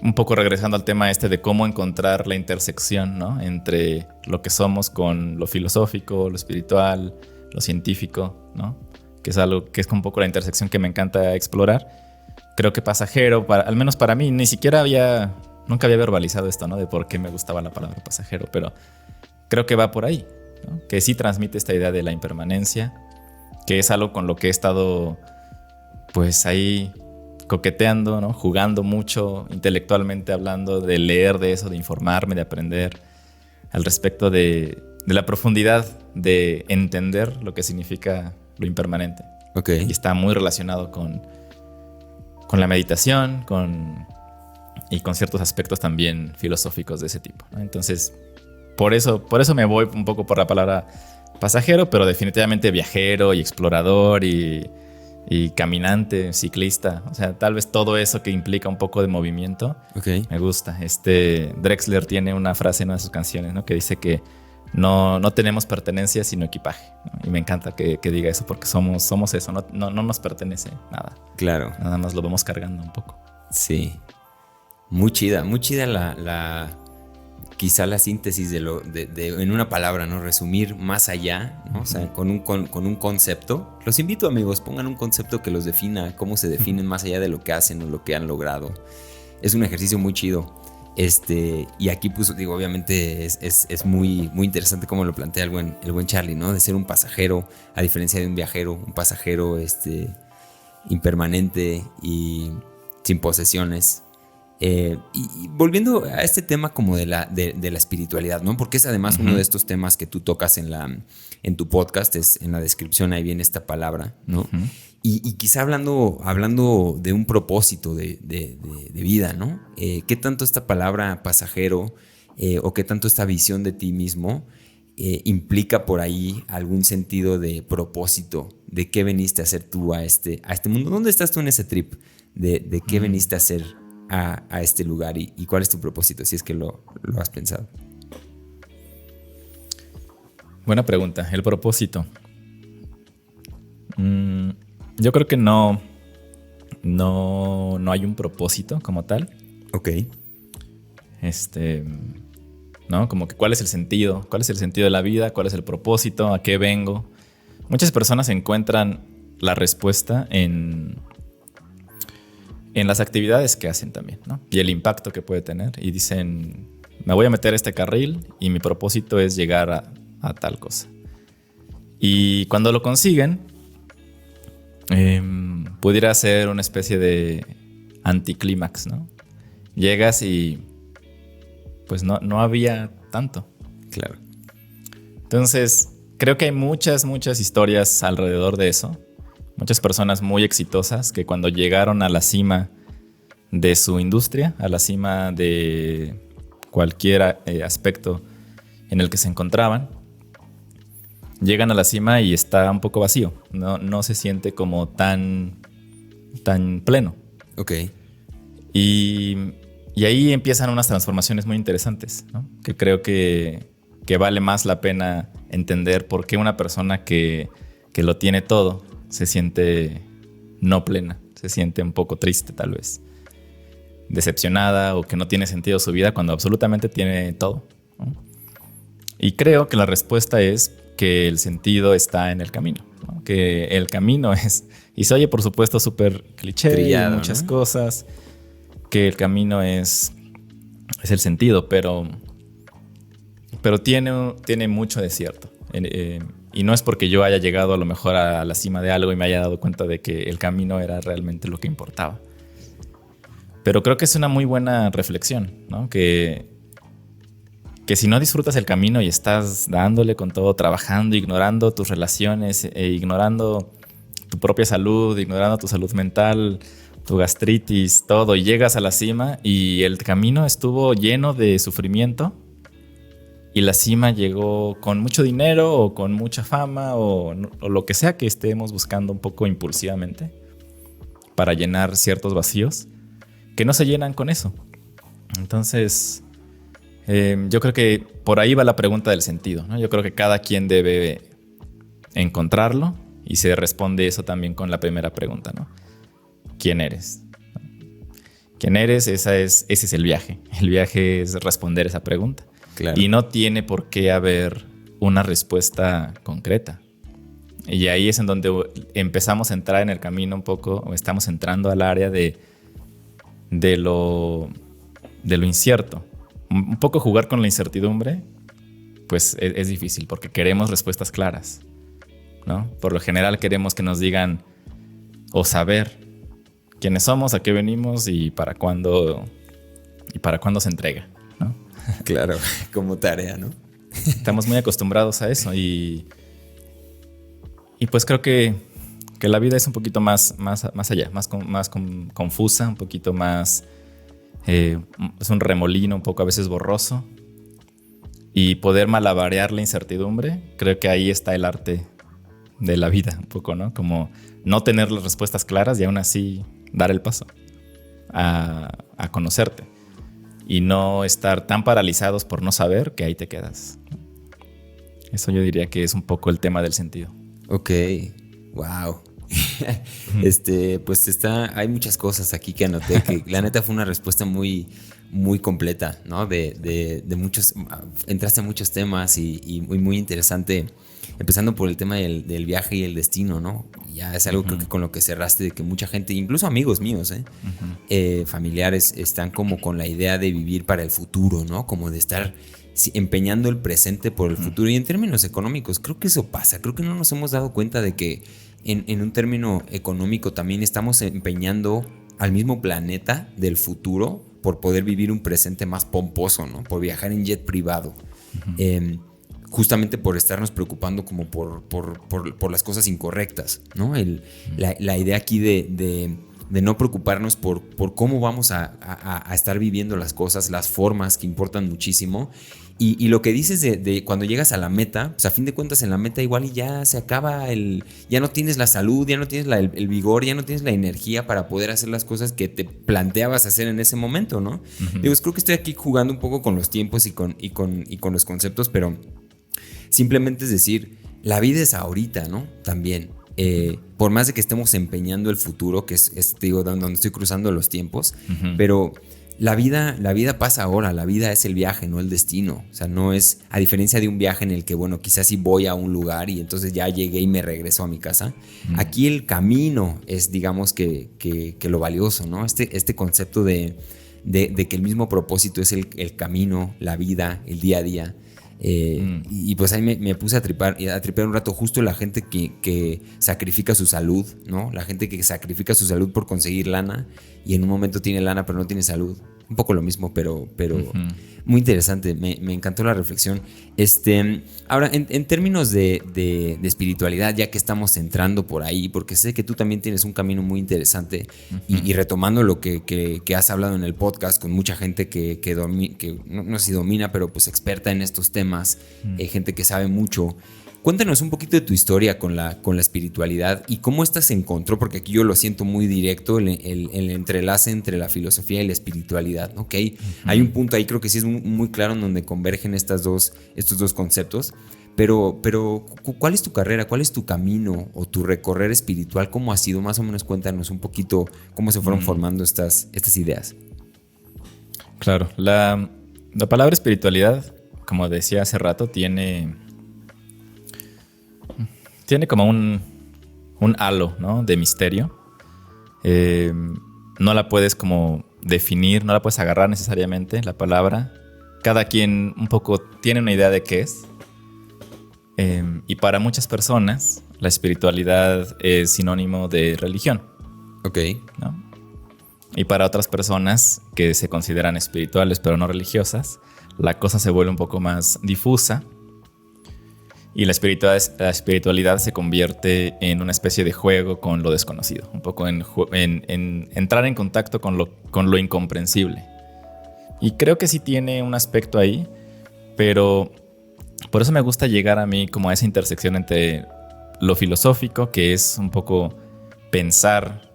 un poco regresando al tema este de cómo encontrar la intersección, ¿no? Entre lo que somos con lo filosófico, lo espiritual, lo científico, ¿no? Que es algo que es un poco la intersección que me encanta explorar. Creo que pasajero, al menos para mí, nunca había verbalizado esto, ¿no? De por qué me gustaba la palabra pasajero, pero creo que va por ahí, ¿no? Que sí transmite esta idea de la impermanencia, que es algo con lo que he estado, pues ahí coqueteando, ¿no? Jugando mucho, intelectualmente hablando, de leer de eso, de informarme, de aprender al respecto de la profundidad de entender lo que significa lo impermanente. Ok. Y está muy relacionado con la meditación, y con ciertos aspectos también filosóficos de ese tipo, ¿no? Entonces, por eso me voy un poco por la palabra pasajero, pero definitivamente viajero y explorador y caminante, ciclista. O sea, tal vez todo eso que implica un poco de movimiento, Ok. me gusta. Drexler tiene una frase en una de sus canciones, ¿no? Que dice que no tenemos pertenencia sino equipaje, ¿no? Y me encanta que diga eso porque somos eso, no nos pertenece nada. Claro. Nada más lo vamos cargando un poco. Sí. Muy chida quizá la síntesis en una palabra, ¿no? Resumir más allá, ¿no? O sea, con un concepto. Los invito, amigos, pongan un concepto que los defina, cómo se definen más allá de lo que hacen o lo que han logrado. Es un ejercicio muy chido. Y aquí, pues, digo, obviamente es muy, muy interesante cómo lo plantea el buen Charlie, ¿no? De ser un pasajero, a diferencia de un viajero, un pasajero impermanente y sin posesiones. Y volviendo a este tema como de la espiritualidad, ¿no? Porque es además uno de estos temas que tú tocas en tu podcast, en la descripción ahí viene esta palabra, ¿no? Y quizá hablando de un propósito de vida, ¿no? ¿Qué tanto esta palabra pasajero o qué tanto esta visión de ti mismo implica por ahí algún sentido de propósito? ¿De qué veniste a hacer tú a este mundo? ¿Dónde estás tú en ese trip? ¿De qué veniste a hacer a este lugar y cuál es tu propósito, si es que lo has pensado? Buena pregunta. El propósito. Yo creo que no hay un propósito como tal. Ok. ¿No? Como que cuál es el sentido de la vida, cuál es el propósito, a qué vengo. Muchas personas encuentran la respuesta en las actividades que hacen también, ¿no? Y el impacto que puede tener. Y dicen, me voy a meter a este carril y mi propósito es llegar a tal cosa. Y cuando lo consiguen, pudiera ser una especie de anticlímax, ¿no? Llegas y pues no había tanto. Claro. Entonces, creo que hay muchas historias alrededor de eso. Muchas personas muy exitosas que cuando llegaron a la cima de su industria, a la cima de cualquier aspecto en el que se encontraban, llegan a la cima y está un poco vacío. No se siente como tan pleno. Ok. Y ahí empiezan unas transformaciones muy interesantes, ¿no? Que creo que vale más la pena entender por qué una persona que lo tiene todo se siente no plena, se siente un poco triste tal vez, decepcionada o que no tiene sentido su vida cuando absolutamente tiene todo, ¿no? Y creo que la respuesta es que el sentido está en el camino, ¿no? Que el camino es, y se oye por supuesto súper cliché, trillado, y muchas, ¿no?, cosas, que el camino es el sentido, pero tiene mucho de cierto. Y no es porque yo haya llegado a lo mejor a la cima de algo y me haya dado cuenta de que el camino era realmente lo que importaba. Pero creo que es una muy buena reflexión, ¿no? Que si no disfrutas el camino y estás dándole con todo, trabajando, ignorando tus relaciones, ignorando tu propia salud, ignorando tu salud mental, tu gastritis, todo, y llegas a la cima y el camino estuvo lleno de sufrimiento, y la cima llegó con mucho dinero o con mucha fama o lo que sea que estemos buscando un poco impulsivamente para llenar ciertos vacíos que no se llenan con eso. Entonces, yo creo que por ahí va la pregunta del sentido, ¿no? Yo creo que cada quien debe encontrarlo y se responde eso también con la primera pregunta, ¿no? ¿Quién eres? ¿Quién eres? Ese es el viaje. El viaje es responder esa pregunta. Claro. Y no tiene por qué haber una respuesta concreta. Y ahí es en donde empezamos a entrar en el camino un poco, o estamos entrando al área de lo incierto. Un poco jugar con la incertidumbre, pues es difícil porque queremos respuestas claras, ¿no? Por lo general queremos que nos digan o saber quiénes somos, a qué venimos y para cuándo se entrega, ¿no? Claro, como tarea, ¿no? Estamos muy acostumbrados a eso y pues creo que la vida es un poquito más allá, más confusa, un poquito más... es un remolino un poco a veces borroso y poder malabarear la incertidumbre, creo que ahí está el arte de la vida un poco, ¿no? Como no tener las respuestas claras y aún así dar el paso a conocerte y no estar tan paralizados por no saber que ahí te quedas. Eso yo diría que es un poco el tema del sentido. Ok, wow. Pues hay muchas cosas aquí que anoté que la neta fue una respuesta muy, muy completa, ¿no? De muchos, entraste en muchos temas y muy interesante, empezando por el tema del viaje y el destino, ¿no? Ya es algo creo que con lo que cerraste, de que mucha gente, incluso amigos míos, familiares, están como con la idea de vivir para el futuro, ¿no? Como de estar empeñando el presente por el futuro. Y en términos económicos, creo que eso pasa. Creo que no nos hemos dado cuenta de que en un término económico también estamos empeñando al mismo planeta del futuro por poder vivir un presente más pomposo, ¿no? Por viajar en jet privado. Justamente por estarnos preocupando como por las cosas incorrectas, ¿no? La idea aquí de no preocuparnos por cómo vamos a estar viviendo las cosas, las formas que importan muchísimo. Y lo que dices de cuando llegas a la meta, pues a fin de cuentas en la meta igual y ya se acaba ya no tienes la salud, ya no tienes el vigor, ya no tienes la energía para poder hacer las cosas que te planteabas hacer en ese momento, ¿no? Digo, creo que estoy aquí jugando un poco con los tiempos y con los conceptos, pero simplemente es decir, la vida es ahorita, ¿no? También. Por más de que estemos empeñando el futuro, que es digo, donde estoy cruzando los tiempos, pero la vida pasa ahora, la vida es el viaje, no el destino. O sea, no es, a diferencia de un viaje en el que, bueno, quizás sí voy a un lugar y entonces ya llegué y me regreso a mi casa. Aquí el camino es, digamos, que lo valioso, ¿no? Este concepto de que el mismo propósito es el camino, la vida, el día a día. Y pues ahí me puse a tripear un rato justo la gente que sacrifica su salud, ¿no? La gente que sacrifica su salud por conseguir lana y en un momento tiene lana pero no tiene salud. Un poco lo mismo, pero muy interesante. Me encantó la reflexión. Ahora, en términos de espiritualidad, ya que estamos entrando por ahí, porque sé que tú también tienes un camino muy interesante y retomando lo que has hablado en el podcast con mucha gente que no sé si domina, pero pues experta en estos temas, gente que sabe mucho. Cuéntanos un poquito de tu historia con la espiritualidad y cómo esta se encontró, porque aquí yo lo siento muy directo, el entrelace entre la filosofía y la espiritualidad, ¿no? Okay. Hay un punto ahí, creo que sí es muy claro, en donde convergen estos dos conceptos, pero ¿cuál es tu carrera? ¿Cuál es tu camino o tu recorrer espiritual? ¿Cómo ha sido? Más o menos cuéntanos un poquito cómo se fueron formando estas ideas. Claro, la palabra espiritualidad, como decía hace rato, tiene como un halo, ¿no? De misterio. No la puedes como definir, no la puedes agarrar necesariamente, la palabra. Cada quien un poco tiene una idea de qué es. Y para muchas personas, la espiritualidad es sinónimo de religión. Ok. ¿No? Y para otras personas que se consideran espirituales pero no religiosas, la cosa se vuelve un poco más difusa. Y la espiritualidad se convierte en una especie de juego con lo desconocido, un poco en entrar en contacto con lo incomprensible. Y creo que sí tiene un aspecto ahí, pero Por eso me gusta llegar a mí como a esa intersección entre lo filosófico, que es un poco pensar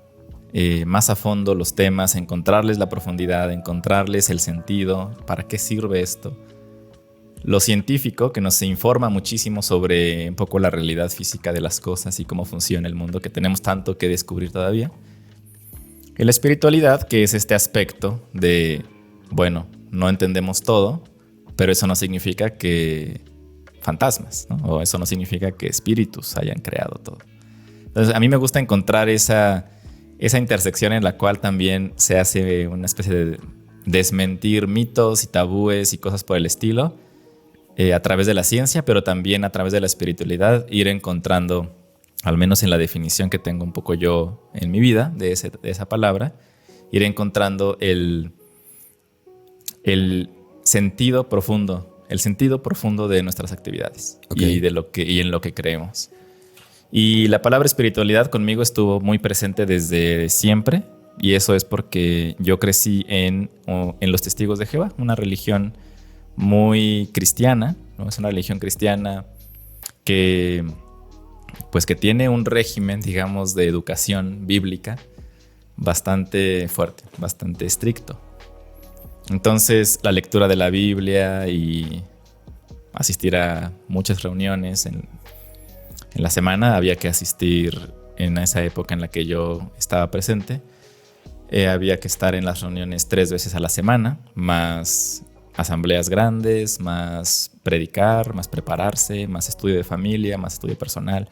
más a fondo los temas, encontrarles la profundidad, encontrarles el sentido, para qué sirve esto. Lo científico, que nos informa muchísimo sobre un poco la realidad física de las cosas y cómo funciona el mundo, que tenemos tanto que descubrir todavía. Y la espiritualidad, que es este aspecto de, bueno, no entendemos todo, pero eso no significa que fantasmas, ¿no? O eso no significa que espíritus hayan creado todo. Entonces, a mí me gusta encontrar esa intersección en la cual también se hace una especie de desmentir mitos y tabúes y cosas por el estilo, a través de la ciencia, pero también a través de la espiritualidad, ir encontrando, al menos en la definición que tengo un poco yo en mi vida de esa palabra, ir encontrando el sentido profundo de nuestras actividades. Okay. y en lo que creemos. Y la palabra espiritualidad conmigo estuvo muy presente desde siempre, y eso es porque yo crecí en los Testigos de Jehová, una religión muy cristiana, ¿no? Es una religión cristiana que tiene un régimen, digamos, de educación bíblica bastante fuerte, bastante estricto. Entonces, la lectura de la Biblia y asistir a muchas reuniones en la semana, había que asistir en esa época en la que yo estaba presente. Había que estar en las reuniones 3 veces a la semana, más asambleas grandes, más predicar, más prepararse, más estudio de familia, más estudio personal.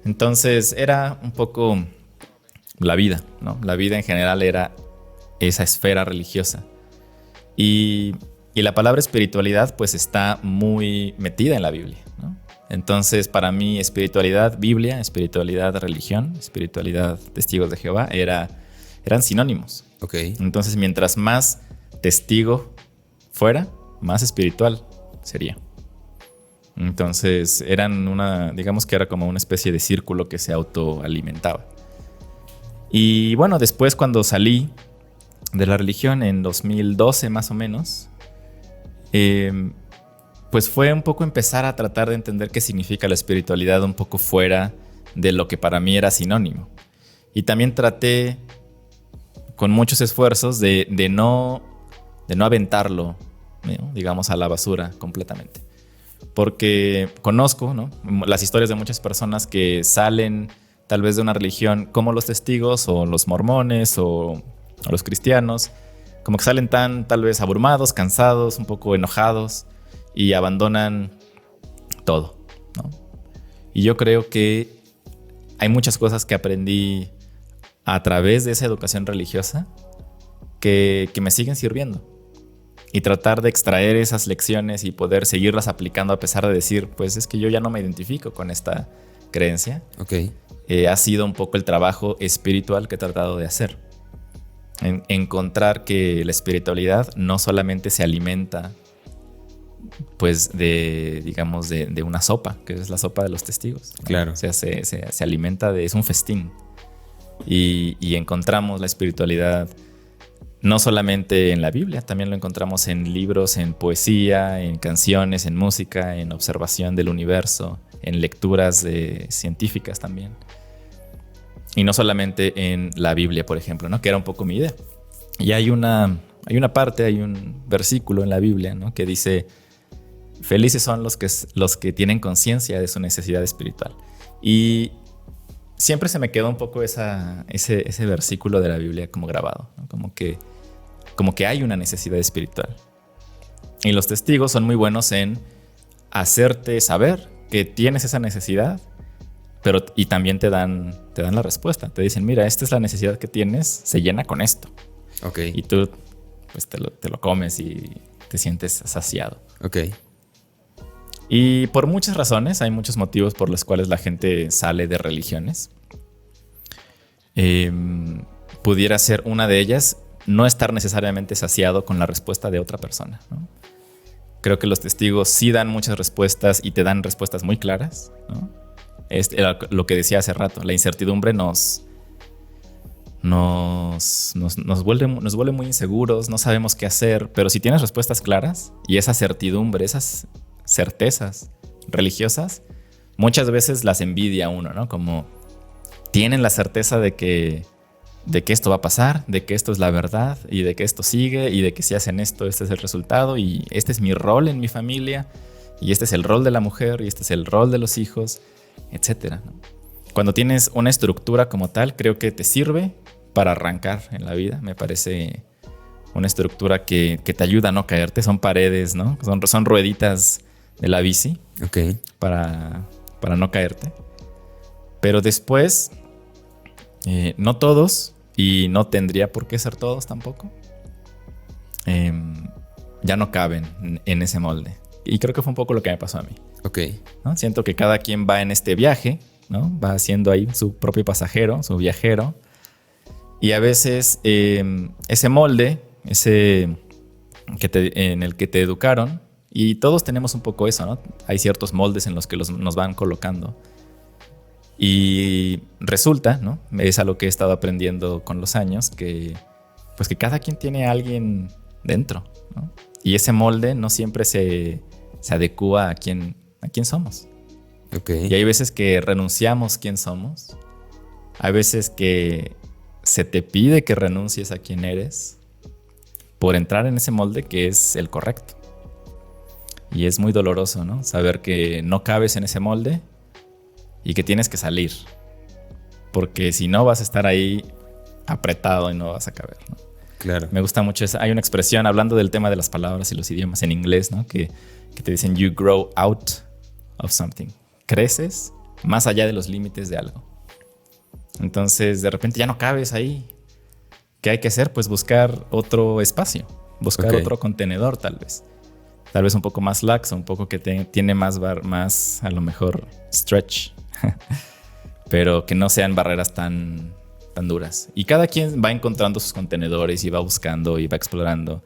Entonces era un poco la vida, ¿no? La vida en general era esa esfera religiosa. Y la palabra espiritualidad pues está muy metida en la Biblia, ¿no? Entonces para mí espiritualidad, Biblia, espiritualidad, religión, espiritualidad, Testigos de Jehová eran sinónimos. Okay. Entonces mientras más testigo fuera, más espiritual sería. Entonces digamos que era como una especie de círculo que se autoalimentaba. Y bueno, después cuando salí de la religión en 2012 más o menos, pues fue un poco empezar a tratar de entender qué significa la espiritualidad un poco fuera de lo que para mí era sinónimo. Y también traté con muchos esfuerzos de no aventarlo, ¿no? Digamos, a la basura completamente. Porque conozco, ¿no?, las historias de muchas personas que salen tal vez de una religión como los testigos o los mormones o los cristianos, como que salen tal vez abrumados, cansados, un poco enojados y abandonan todo, ¿no? Y yo creo que hay muchas cosas que aprendí a través de esa educación religiosa que me siguen sirviendo. Y tratar de extraer esas lecciones y poder seguirlas aplicando a pesar de decir, pues es que yo ya no me identifico con esta creencia. Okay. Ha sido un poco el trabajo espiritual que he tratado de hacer. Encontrar que la espiritualidad no solamente se alimenta pues digamos de una sopa, que es la sopa de los testigos, ¿no? Claro. O sea, se alimenta es un festín. Y encontramos la espiritualidad no solamente en la Biblia, también lo encontramos en libros, en poesía, en canciones, en música, en observación del universo, en lecturas científicas también. Y no solamente en la Biblia, por ejemplo, ¿no?, que era un poco mi idea. Y hay un versículo en la Biblia, ¿no?, que dice: felices son los que tienen conciencia de su necesidad espiritual. Y siempre se me quedó un poco ese versículo de la Biblia como grabado, ¿no? Como que hay una necesidad espiritual. Y los testigos son muy buenos en hacerte saber que tienes esa necesidad, y también te dan la respuesta. Te dicen, mira, esta es la necesidad que tienes, se llena con esto. Okay. Y tú pues te lo comes y te sientes saciado. Okay. Y por muchas razones, hay muchos motivos por los cuales la gente sale de religiones. Pudiera ser una de ellas no estar necesariamente saciado con la respuesta de otra persona, ¿no? Creo que los testigos sí dan muchas respuestas y te dan respuestas muy claras, ¿no? Era lo que decía hace rato, la incertidumbre nos vuelve muy inseguros, no sabemos qué hacer, pero si tienes respuestas claras y esa certidumbre, esa certezas religiosas, muchas veces las envidia uno, ¿no? Como tienen la certeza de que esto va a pasar, de que esto es la verdad y de que esto sigue y de que si hacen esto, este es el resultado y este es mi rol en mi familia y este es el rol de la mujer y este es el rol de los hijos, etcétera, ¿no? Cuando tienes una estructura como tal, creo que te sirve para arrancar en la vida. Me parece una estructura que te ayuda a no caerte. Son paredes, ¿no? Son rueditas de la bici. Ok. Para no caerte. Pero después, no todos, y no tendría por qué ser todos tampoco, ya no caben en ese molde. Y creo que fue un poco lo que me pasó a mí. Ok. ¿No? Siento que cada quien va en este viaje, ¿no? Va haciendo ahí su propio pasajero, su viajero. Y a veces ese molde, en el que te educaron, y todos tenemos un poco eso, ¿no? Hay ciertos moldes en los que nos van colocando. Y resulta, ¿no? Es a lo que he estado aprendiendo con los años, que cada quien tiene a alguien dentro, ¿no? Y ese molde no siempre se adecúa a quién somos. Okay. Y hay veces que renunciamos quién somos. Hay veces que se te pide que renuncies a quién eres por entrar en ese molde que es el correcto. Y es muy doloroso, ¿no? Saber que no cabes en ese molde y que tienes que salir. Porque si no vas a estar ahí apretado y no vas a caber, ¿no? Claro. Me gusta mucho esa. Hay una expresión hablando del tema de las palabras y los idiomas en inglés, ¿no? Que te dicen you grow out of something. Creces más allá de los límites de algo. Entonces, de repente ya no cabes ahí. ¿Qué hay que hacer? Pues buscar otro espacio. Buscar otro contenedor, tal vez. Tal vez un poco más laxo, un poco que tiene más a lo mejor stretch. Pero que no sean barreras tan duras. Y cada quien va encontrando sus contenedores y va buscando y va explorando.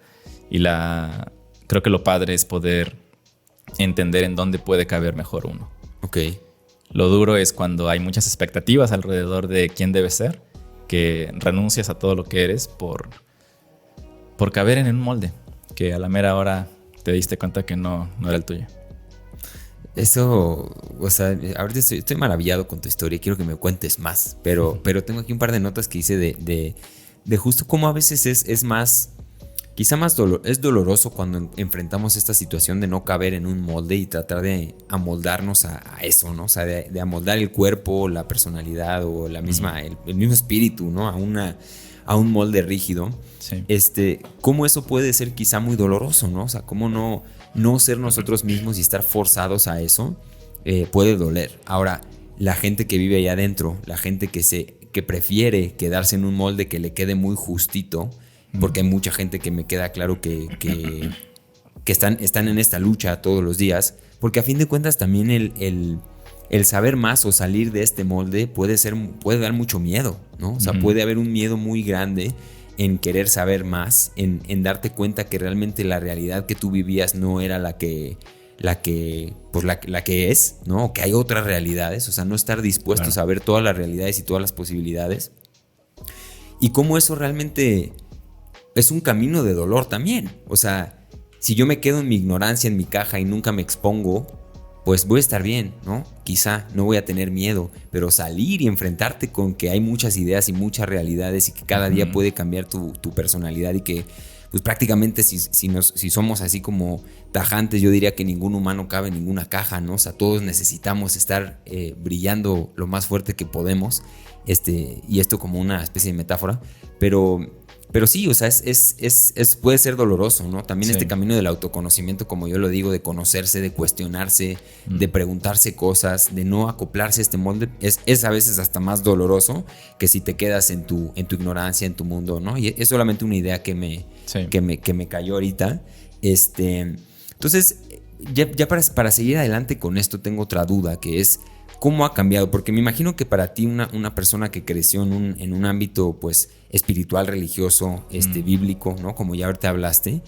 Y creo que lo padre es poder entender en dónde puede caber mejor uno. Ok. Lo duro es cuando hay muchas expectativas alrededor de quién debe ser, que renuncias a todo lo que eres por caber en un molde, que a la mera hora te diste cuenta que no era el tuyo. Eso, o sea, ahorita estoy maravillado con tu historia, quiero que me cuentes más, pero tengo aquí un par de notas que hice de justo cómo a veces es más, quizá más es doloroso cuando enfrentamos esta situación de no caber en un molde y tratar de amoldarnos a eso, ¿no? O sea, de amoldar el cuerpo, la personalidad o la misma, el mismo espíritu, ¿no? A un molde rígido. Sí. Cómo eso puede ser quizá muy doloroso, ¿no? O sea, cómo no ser nosotros mismos y estar forzados a eso puede doler. Ahora, la gente que vive allá adentro, la gente que prefiere quedarse en un molde que le quede muy justito, porque hay mucha gente que me queda claro que están en esta lucha todos los días, porque a fin de cuentas también el saber más o salir de este molde puede dar mucho miedo, ¿no? O sea, puede haber un miedo muy grande en querer saber más, en darte cuenta que realmente la realidad que tú vivías no era la que es, ¿no? O que hay otras realidades, o sea, no estar dispuestos a ver todas las realidades y todas las posibilidades. Y cómo eso realmente es un camino de dolor también. O sea, si yo me quedo en mi ignorancia, en mi caja y nunca me expongo, pues voy a estar bien, ¿no? Quizá no voy a tener miedo, pero salir y enfrentarte con que hay muchas ideas y muchas realidades y que cada día puede cambiar tu personalidad y que pues prácticamente si somos así como tajantes, yo diría que ningún humano cabe en ninguna caja, ¿no? O sea, todos necesitamos estar brillando lo más fuerte que podemos, y esto como una especie de metáfora, pero sí, o sea, puede ser doloroso, ¿no? También este camino del autoconocimiento, como yo lo digo, de conocerse, de cuestionarse, de preguntarse cosas, de no acoplarse a este molde, es a veces hasta más doloroso que si te quedas en tu ignorancia, en tu mundo, ¿no? Y es solamente una idea que me cayó ahorita. Entonces, ya para seguir adelante con esto, tengo otra duda, que es ¿cómo ha cambiado? Porque me imagino que para ti una persona que creció en un ámbito pues espiritual, religioso, bíblico, ¿no? Como ya ahorita hablaste,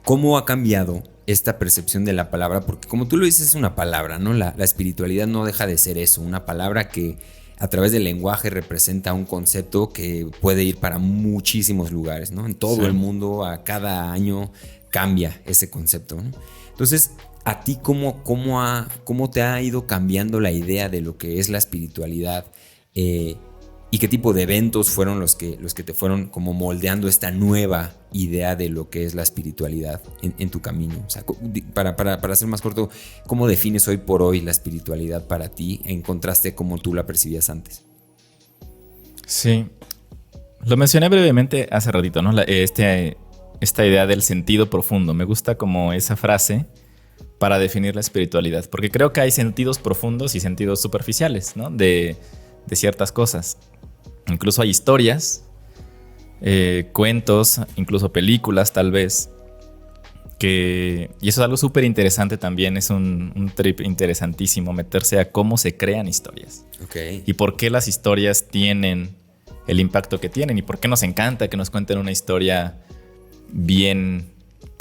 ¿cómo ha cambiado esta percepción de la palabra? Porque como tú lo dices, es una palabra, ¿no? La espiritualidad no deja de ser eso, una palabra que a través del lenguaje representa un concepto que puede ir para muchísimos lugares, ¿no? En todo el mundo, a cada año cambia ese concepto, ¿no? Entonces, ¿a ti cómo te ha ido cambiando la idea de lo que es la espiritualidad? ¿Y qué tipo de eventos fueron los que te fueron como moldeando esta nueva idea de lo que es la espiritualidad en tu camino? O sea, para ser más corto, ¿cómo defines hoy por hoy la espiritualidad para ti en contraste como tú la percibías antes? Sí, lo mencioné brevemente hace ratito, ¿no? Esta idea del sentido profundo. Me gusta como esa frase para definir la espiritualidad, porque creo que hay sentidos profundos y sentidos superficiales, ¿no? De ciertas cosas. Incluso hay historias, cuentos, incluso películas tal vez, y eso es algo súper interesante también, es un trip interesantísimo meterse a cómo se crean historias. Okay. Y por qué las historias tienen el impacto que tienen y por qué nos encanta que nos cuenten una historia bien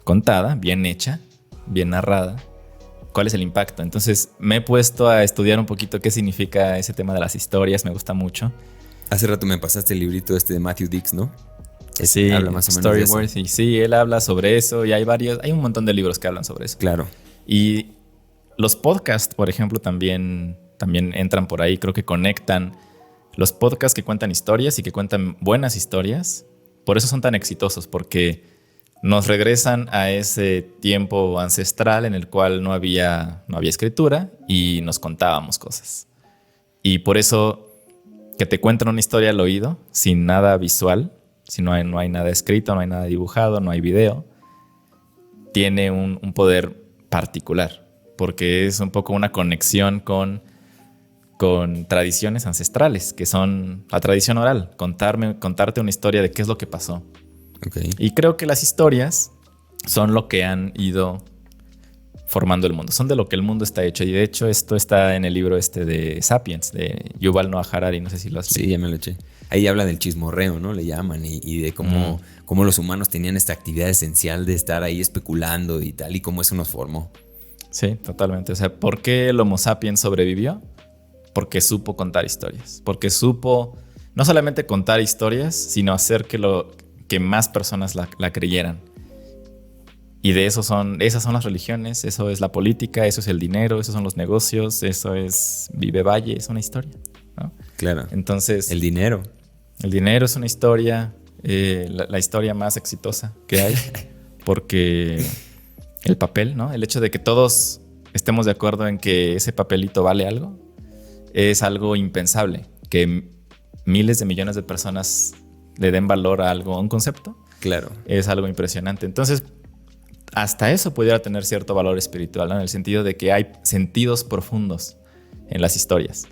contada, bien hecha, bien narrada. ¿Cuál es el impacto? Entonces me he puesto a estudiar un poquito qué significa ese tema de las historias, me gusta mucho. Hace rato me pasaste el librito de Matthew Dicks, ¿no? Sí, habla más o menos Storyworthy. Sí, él habla sobre eso y hay un montón de libros que hablan sobre eso. Claro. Y los podcasts, por ejemplo, también entran por ahí. Creo que conectan los podcasts que cuentan historias y que cuentan buenas historias. Por eso son tan exitosos, porque nos regresan a ese tiempo ancestral en el cual no había escritura y nos contábamos cosas. Y por eso que te cuentan una historia al oído, sin nada visual, si no hay nada escrito, no hay nada dibujado, no hay video, tiene un poder particular, porque es un poco una conexión con tradiciones ancestrales, que son la tradición oral, contarte una historia de qué es lo que pasó. Okay. Y creo que las historias son lo que han ido formando el mundo, son de lo que el mundo está hecho. Y de hecho esto está en el libro de Sapiens, de Yuval Noah Harari, no sé si lo has leído. Sí, ya me lo eché. Ahí habla del chismorreo, ¿no? Le llaman, y de cómo los humanos tenían esta actividad esencial de estar ahí especulando y tal, y cómo eso nos formó. Sí, totalmente. O sea, ¿por qué el Homo sapiens sobrevivió? Porque supo contar historias. Porque supo no solamente contar historias, sino hacer que más personas la creyeran. Y esas son las religiones, eso es la política, eso es el dinero, esos son los negocios, eso es Vive Valle, es una historia, ¿no? Claro. Entonces, el dinero es una historia, la historia más exitosa que hay, porque el papel, ¿no? El hecho de que todos estemos de acuerdo en que ese papelito vale algo, es algo impensable. Que miles de millones de personas le den valor a algo, a un concepto, claro, es algo impresionante. Entonces, hasta eso pudiera tener cierto valor espiritual, ¿no? En el sentido de que hay sentidos profundos en las historias.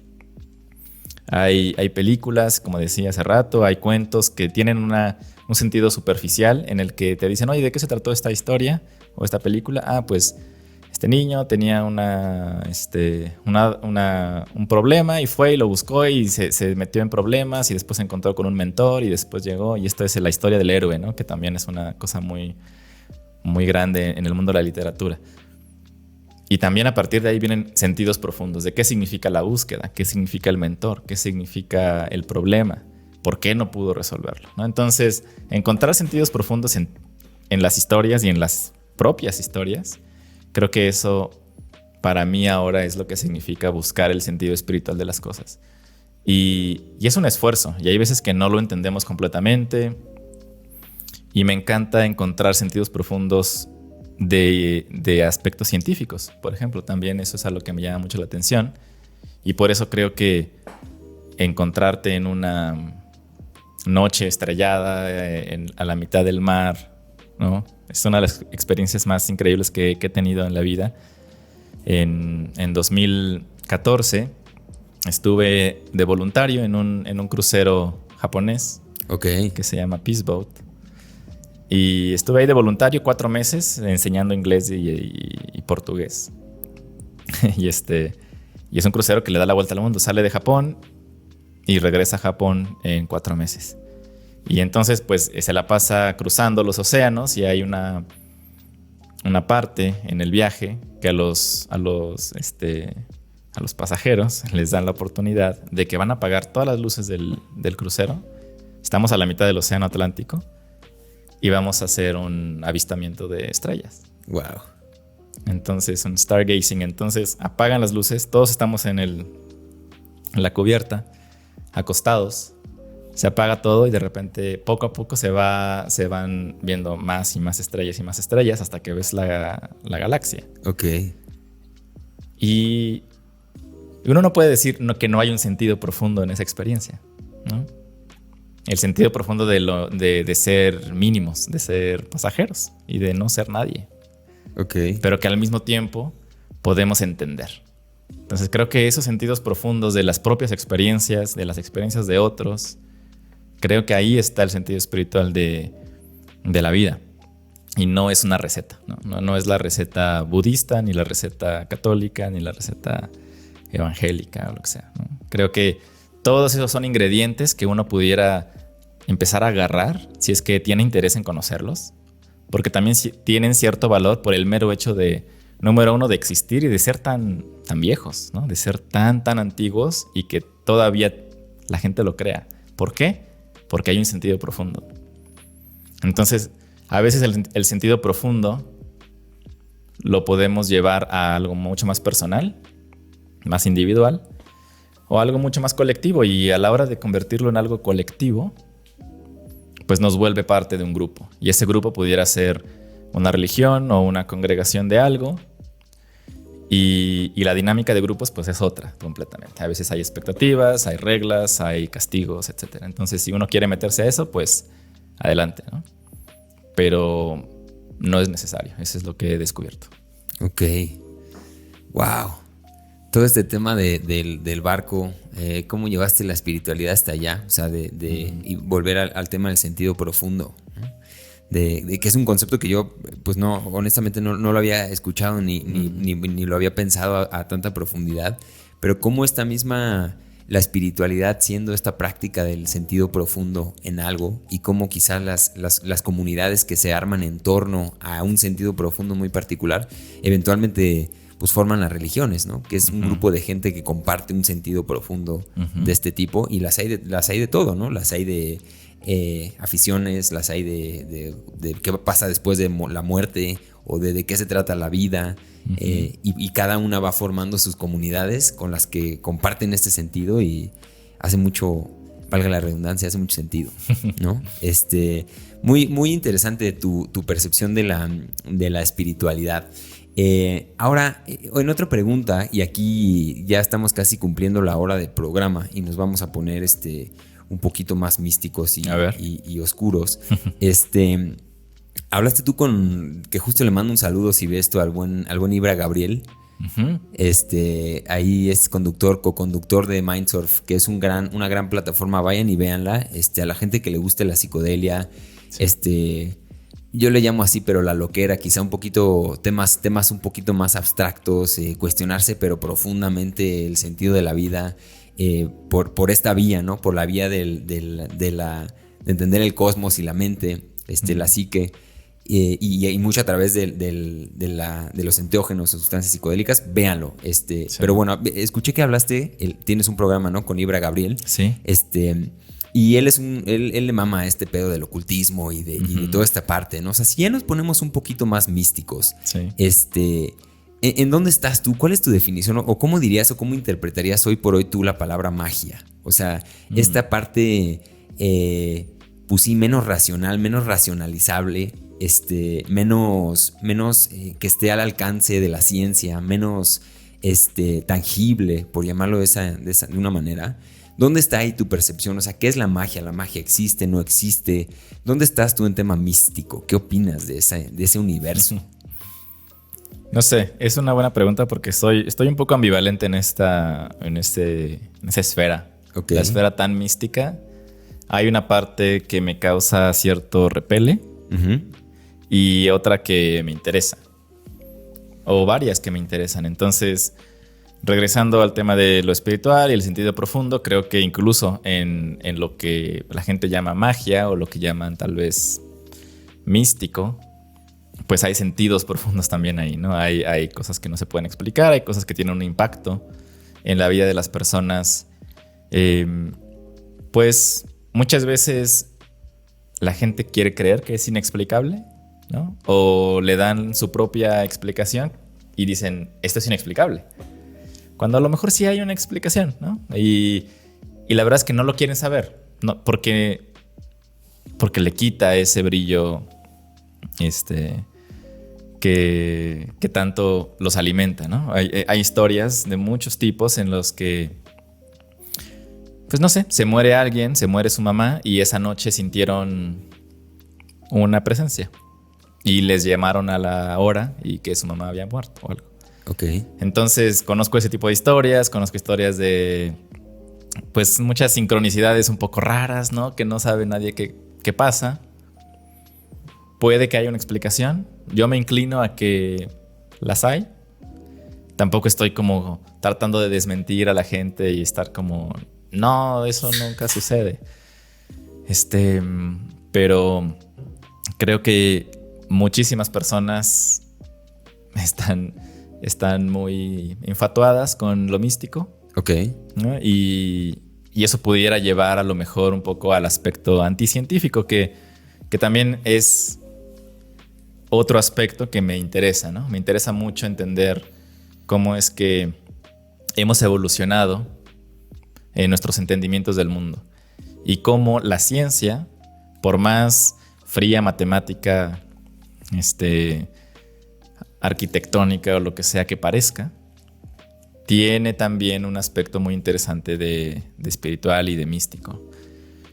Hay películas, como decía hace rato, hay cuentos que tienen un sentido superficial en el que te dicen, oye, ¿de qué se trató esta historia o esta película? Ah, pues este niño tenía un problema y fue y lo buscó y se metió en problemas y después se encontró con un mentor y después llegó, y esto es la historia del héroe, ¿no? Que también es una cosa muy, muy grande en el mundo de la literatura. Y también a partir de ahí vienen sentidos profundos de qué significa la búsqueda, qué significa el mentor, qué significa el problema, por qué no pudo resolverlo, ¿no? Entonces, encontrar sentidos profundos en las historias y en las propias historias, creo que eso para mí ahora es lo que significa buscar el sentido espiritual de las cosas. Y es un esfuerzo, y hay veces que no lo entendemos completamente, y me encanta encontrar sentidos profundos de aspectos científicos, por ejemplo. También eso es algo que me llama mucho la atención, y por eso creo que encontrarte en una noche estrellada a la mitad del mar, ¿no? Es una de las experiencias más increíbles que he tenido en la vida. En 2014 estuve de voluntario en un crucero japonés, okay, que se llama Peace Boat. Y estuve ahí de voluntario 4 meses enseñando inglés y portugués. y es un crucero que le da la vuelta al mundo. Sale de Japón y regresa a Japón en 4 meses. Y entonces pues se la pasa cruzando los océanos, y hay una parte en el viaje que a los pasajeros les dan la oportunidad de que van a apagar todas las luces del crucero. Estamos a la mitad del océano Atlántico y vamos a hacer un avistamiento de estrellas. Wow. Entonces, un stargazing. Entonces, apagan las luces, todos estamos en la cubierta, acostados. Se apaga todo y de repente, poco a poco, se van viendo más y más estrellas hasta que ves la galaxia. Ok. Y uno no puede decir que no hay un sentido profundo en esa experiencia, ¿no? El sentido profundo de ser mínimos, de ser pasajeros y de no ser nadie. Ok. Pero que al mismo tiempo podemos entender. Entonces creo que esos sentidos profundos de las propias experiencias, de las experiencias de otros, creo que ahí está el sentido espiritual de la vida. Y no es una receta, ¿no? No es la receta budista, ni la receta católica, ni la receta evangélica o lo que sea, ¿no? Creo que todos esos son ingredientes que uno pudiera empezar a agarrar si es que tiene interés en conocerlos, porque también tienen cierto valor por el mero hecho de, número uno, de existir y de ser tan viejos, ¿no? De ser tan antiguos y que todavía la gente lo crea. ¿Por qué? Porque hay un sentido profundo. Entonces, a veces el sentido profundo lo podemos llevar a algo mucho más personal, más individual, o algo mucho más colectivo, y a la hora de convertirlo en algo colectivo, pues nos vuelve parte de un grupo, y ese grupo pudiera ser una religión o una congregación de algo, y la dinámica de grupos pues es otra completamente. A veces hay expectativas, hay reglas, hay castigos, etc. Entonces, si uno quiere meterse a eso, pues adelante, ¿no? Pero no es necesario. Eso es lo que he descubierto. Ok. Wow. Todo este tema del barco, ¿cómo llevaste la espiritualidad hasta allá? O sea, y volver al tema del sentido profundo, ¿no? De que es un concepto que yo, pues no, honestamente no lo había escuchado ni lo había pensado a tanta profundidad. Pero cómo esta misma, la espiritualidad siendo esta práctica del sentido profundo en algo, y cómo quizás las comunidades que se arman en torno a un sentido profundo muy particular, eventualmente pues forman las religiones, ¿no? Que es un grupo de gente que comparte un sentido profundo de este tipo, y las hay de todo, ¿no? Las hay de aficiones, las hay de qué pasa después de la muerte, o de qué se trata la vida, y cada una va formando sus comunidades con las que comparten este sentido, y hace mucho, valga la redundancia, hace mucho sentido, ¿no? Muy, muy interesante tu percepción de la espiritualidad. Ahora, en otra pregunta, y aquí ya estamos casi cumpliendo la hora del programa y nos vamos a poner un poquito más místicos y oscuros. Hablaste tú que justo le mando un saludo si ves tú al buen Ibra Gabriel. Uh-huh. Ahí es co-conductor de Mindsurf, que es una gran plataforma. Vayan y véanla. A la gente que le guste la psicodelia, sí. Yo le llamo así, pero la loquera, quizá un poquito temas un poquito más abstractos, cuestionarse pero profundamente el sentido de la vida, por esta vía, ¿no? Por la vía de entender el cosmos y la mente, la psique, y mucho a través de los enteógenos o sustancias psicodélicas. Véanlo. Sí. Pero bueno, escuché que hablaste, tienes un programa, ¿no? Con Ibra Gabriel. Sí. Y él le mama a este pedo del ocultismo y de toda esta parte, ¿no? O sea, si ya nos ponemos un poquito más místicos, sí. ¿En dónde estás tú? ¿Cuál es tu definición? ¿O cómo dirías o cómo interpretarías hoy por hoy tú la palabra magia? O sea, esta parte, pues sí, menos racional, menos racionalizable, menos que esté al alcance de la ciencia, menos tangible, por llamarlo de una manera. ¿Dónde está ahí tu percepción? O sea, ¿qué es la magia? ¿La magia existe? ¿No existe? ¿Dónde estás tú en tema místico? ¿Qué opinas de ese universo? No sé, es una buena pregunta porque estoy un poco ambivalente en esa esfera. Okay. La esfera tan mística. Hay una parte que me causa cierto repele, uh-huh, y otra que me interesa. O varias que me interesan. Entonces, regresando al tema de lo espiritual y el sentido profundo, creo que incluso en lo que la gente llama magia o lo que llaman tal vez místico, pues hay sentidos profundos también ahí, ¿no? Hay cosas que no se pueden explicar, hay cosas que tienen un impacto en la vida de las personas. Pues muchas veces la gente quiere creer que es inexplicable, ¿no? O le dan su propia explicación, y dicen, esto es inexplicable. Cuando a lo mejor sí hay una explicación, ¿no? Y la verdad es que no lo quieren saber, ¿no? Porque le quita ese brillo que tanto los alimenta, ¿no? Hay historias de muchos tipos en los que, pues no sé, se muere alguien, se muere su mamá y esa noche sintieron una presencia y les llamaron a la hora y que su mamá había muerto o algo. Ok. Entonces conozco ese tipo de historias, conozco historias de pues muchas sincronicidades un poco raras, ¿no? Que no sabe nadie qué pasa. Puede que haya una explicación. Yo me inclino a que las hay. Tampoco estoy como tratando de desmentir a la gente y estar como, no, eso nunca sucede. Pero creo que muchísimas personas están muy infatuadas con lo místico. Ok. ¿No? Y eso pudiera llevar a lo mejor un poco al aspecto anticientífico, que también es otro aspecto que me interesa, ¿no? Me interesa mucho entender cómo es que hemos evolucionado en nuestros entendimientos del mundo y cómo la ciencia, por más fría, matemática, arquitectónica o lo que sea que parezca, tiene también un aspecto muy interesante de espiritual y de místico.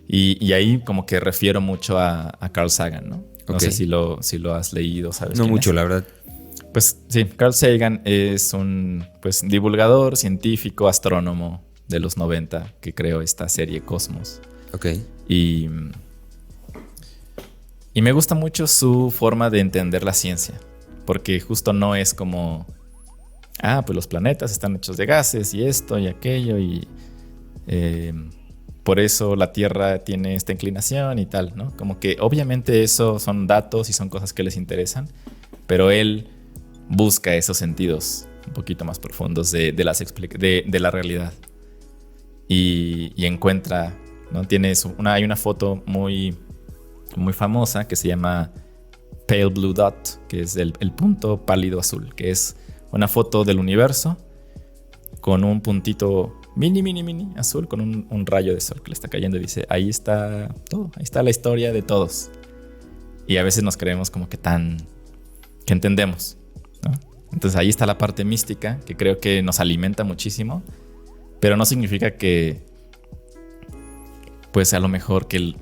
Y ahí como que refiero mucho a Carl Sagan, ¿no? No sé si lo has leído, ¿sabes? No mucho, la verdad. Pues sí, Carl Sagan es un divulgador, científico, astrónomo de los 90 que creó esta serie Cosmos. Ok. Y me gusta mucho su forma de entender la ciencia, porque justo no es como, pues los planetas están hechos de gases y esto y aquello y por eso la Tierra tiene esta inclinación y tal, ¿no? Como que obviamente eso son datos y son cosas que les interesan, pero él busca esos sentidos un poquito más profundos de la realidad y encuentra, ¿no? Hay una foto muy, muy famosa que se llama Pale Blue Dot, que es el punto pálido azul, que es una foto del universo con un puntito mini azul con un rayo de sol que le está cayendo y dice, ahí está todo, ahí está la historia de todos. Y a veces nos creemos como que entendemos, ¿no? Entonces ahí está la parte mística que creo que nos alimenta muchísimo, pero no significa que pues a lo mejor que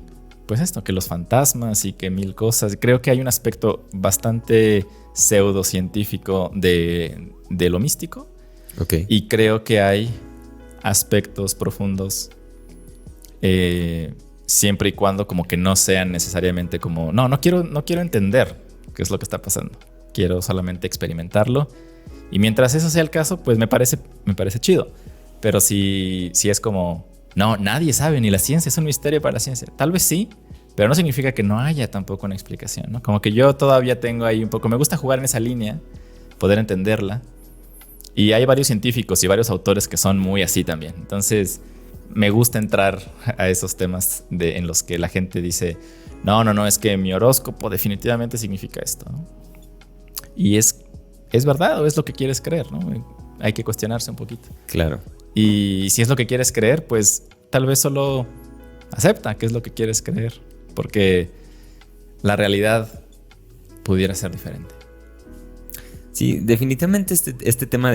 que los fantasmas y que mil cosas. Creo que hay un aspecto bastante pseudocientífico de lo místico. Okay. Y creo que hay aspectos profundos siempre y cuando como que no sean necesariamente como no quiero entender qué es lo que está pasando, quiero solamente experimentarlo y mientras eso sea el caso pues me parece chido, pero si es como no, nadie sabe, ni la ciencia es un misterio para la ciencia, tal vez sí, pero no significa que no haya tampoco una explicación, ¿no? Como que yo todavía tengo ahí un poco, me gusta jugar en esa línea, poder entenderla. Y hay varios científicos y varios autores que son muy así también. Entonces, me gusta entrar a esos temas en los que la gente dice, no, es que mi horóscopo definitivamente significa esto, ¿no? Y es verdad o es lo que quieres creer, ¿no? Hay que cuestionarse un poquito. Claro. Y si es lo que quieres creer, pues tal vez solo acepta que es lo que quieres creer, porque la realidad pudiera ser diferente. Sí, definitivamente este tema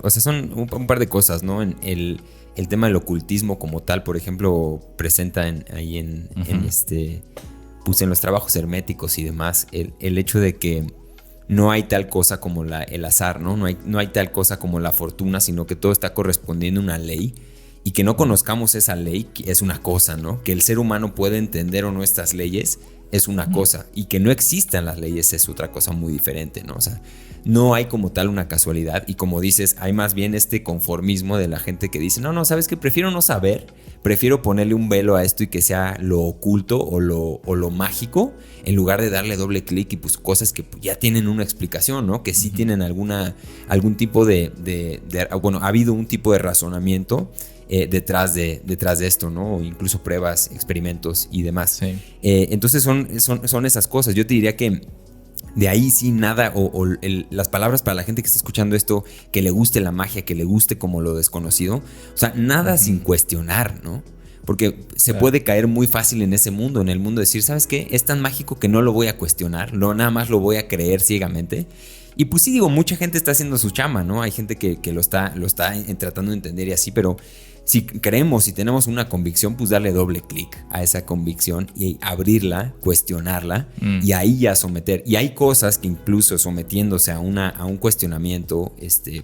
o sea, son un par de cosas, ¿no? El tema del ocultismo como tal, por ejemplo, presenta ahí en los trabajos herméticos y demás, el hecho de que no hay tal cosa como el azar, ¿no? No hay tal cosa como la fortuna, sino que todo está correspondiendo a una ley. Y que no conozcamos esa ley es una cosa, ¿no? Que el ser humano puede entender o no estas leyes es una cosa. Y que no existan las leyes es otra cosa muy diferente, ¿no? O sea, no hay como tal una casualidad. Y como dices, hay más bien este conformismo de la gente que dice, no, ¿sabes qué? Prefiero no saber. Prefiero ponerle un velo a esto y que sea lo oculto o lo mágico, en lugar de darle doble clic y pues cosas que ya tienen una explicación, ¿no? Que sí tienen algún tipo bueno, ha habido un tipo de razonamiento detrás de esto, ¿no? O incluso pruebas, experimentos y demás. Sí. Entonces son esas cosas. Yo te diría que De ahí sí nada, las palabras para la gente que está escuchando esto, que le guste la magia, que le guste como lo desconocido, o sea, nada sin cuestionar, ¿no? Porque se puede caer muy fácil en ese mundo, en el mundo de decir, ¿sabes qué? Es tan mágico que no lo voy a cuestionar, nada más lo voy a creer ciegamente. Y pues sí, digo, mucha gente está haciendo su chama, ¿no? Hay gente que lo está tratando de entender y así, pero si creemos, si tenemos una convicción, pues darle doble clic a esa convicción y abrirla, cuestionarla y ahí ya someter. Y hay cosas que incluso sometiéndose a un cuestionamiento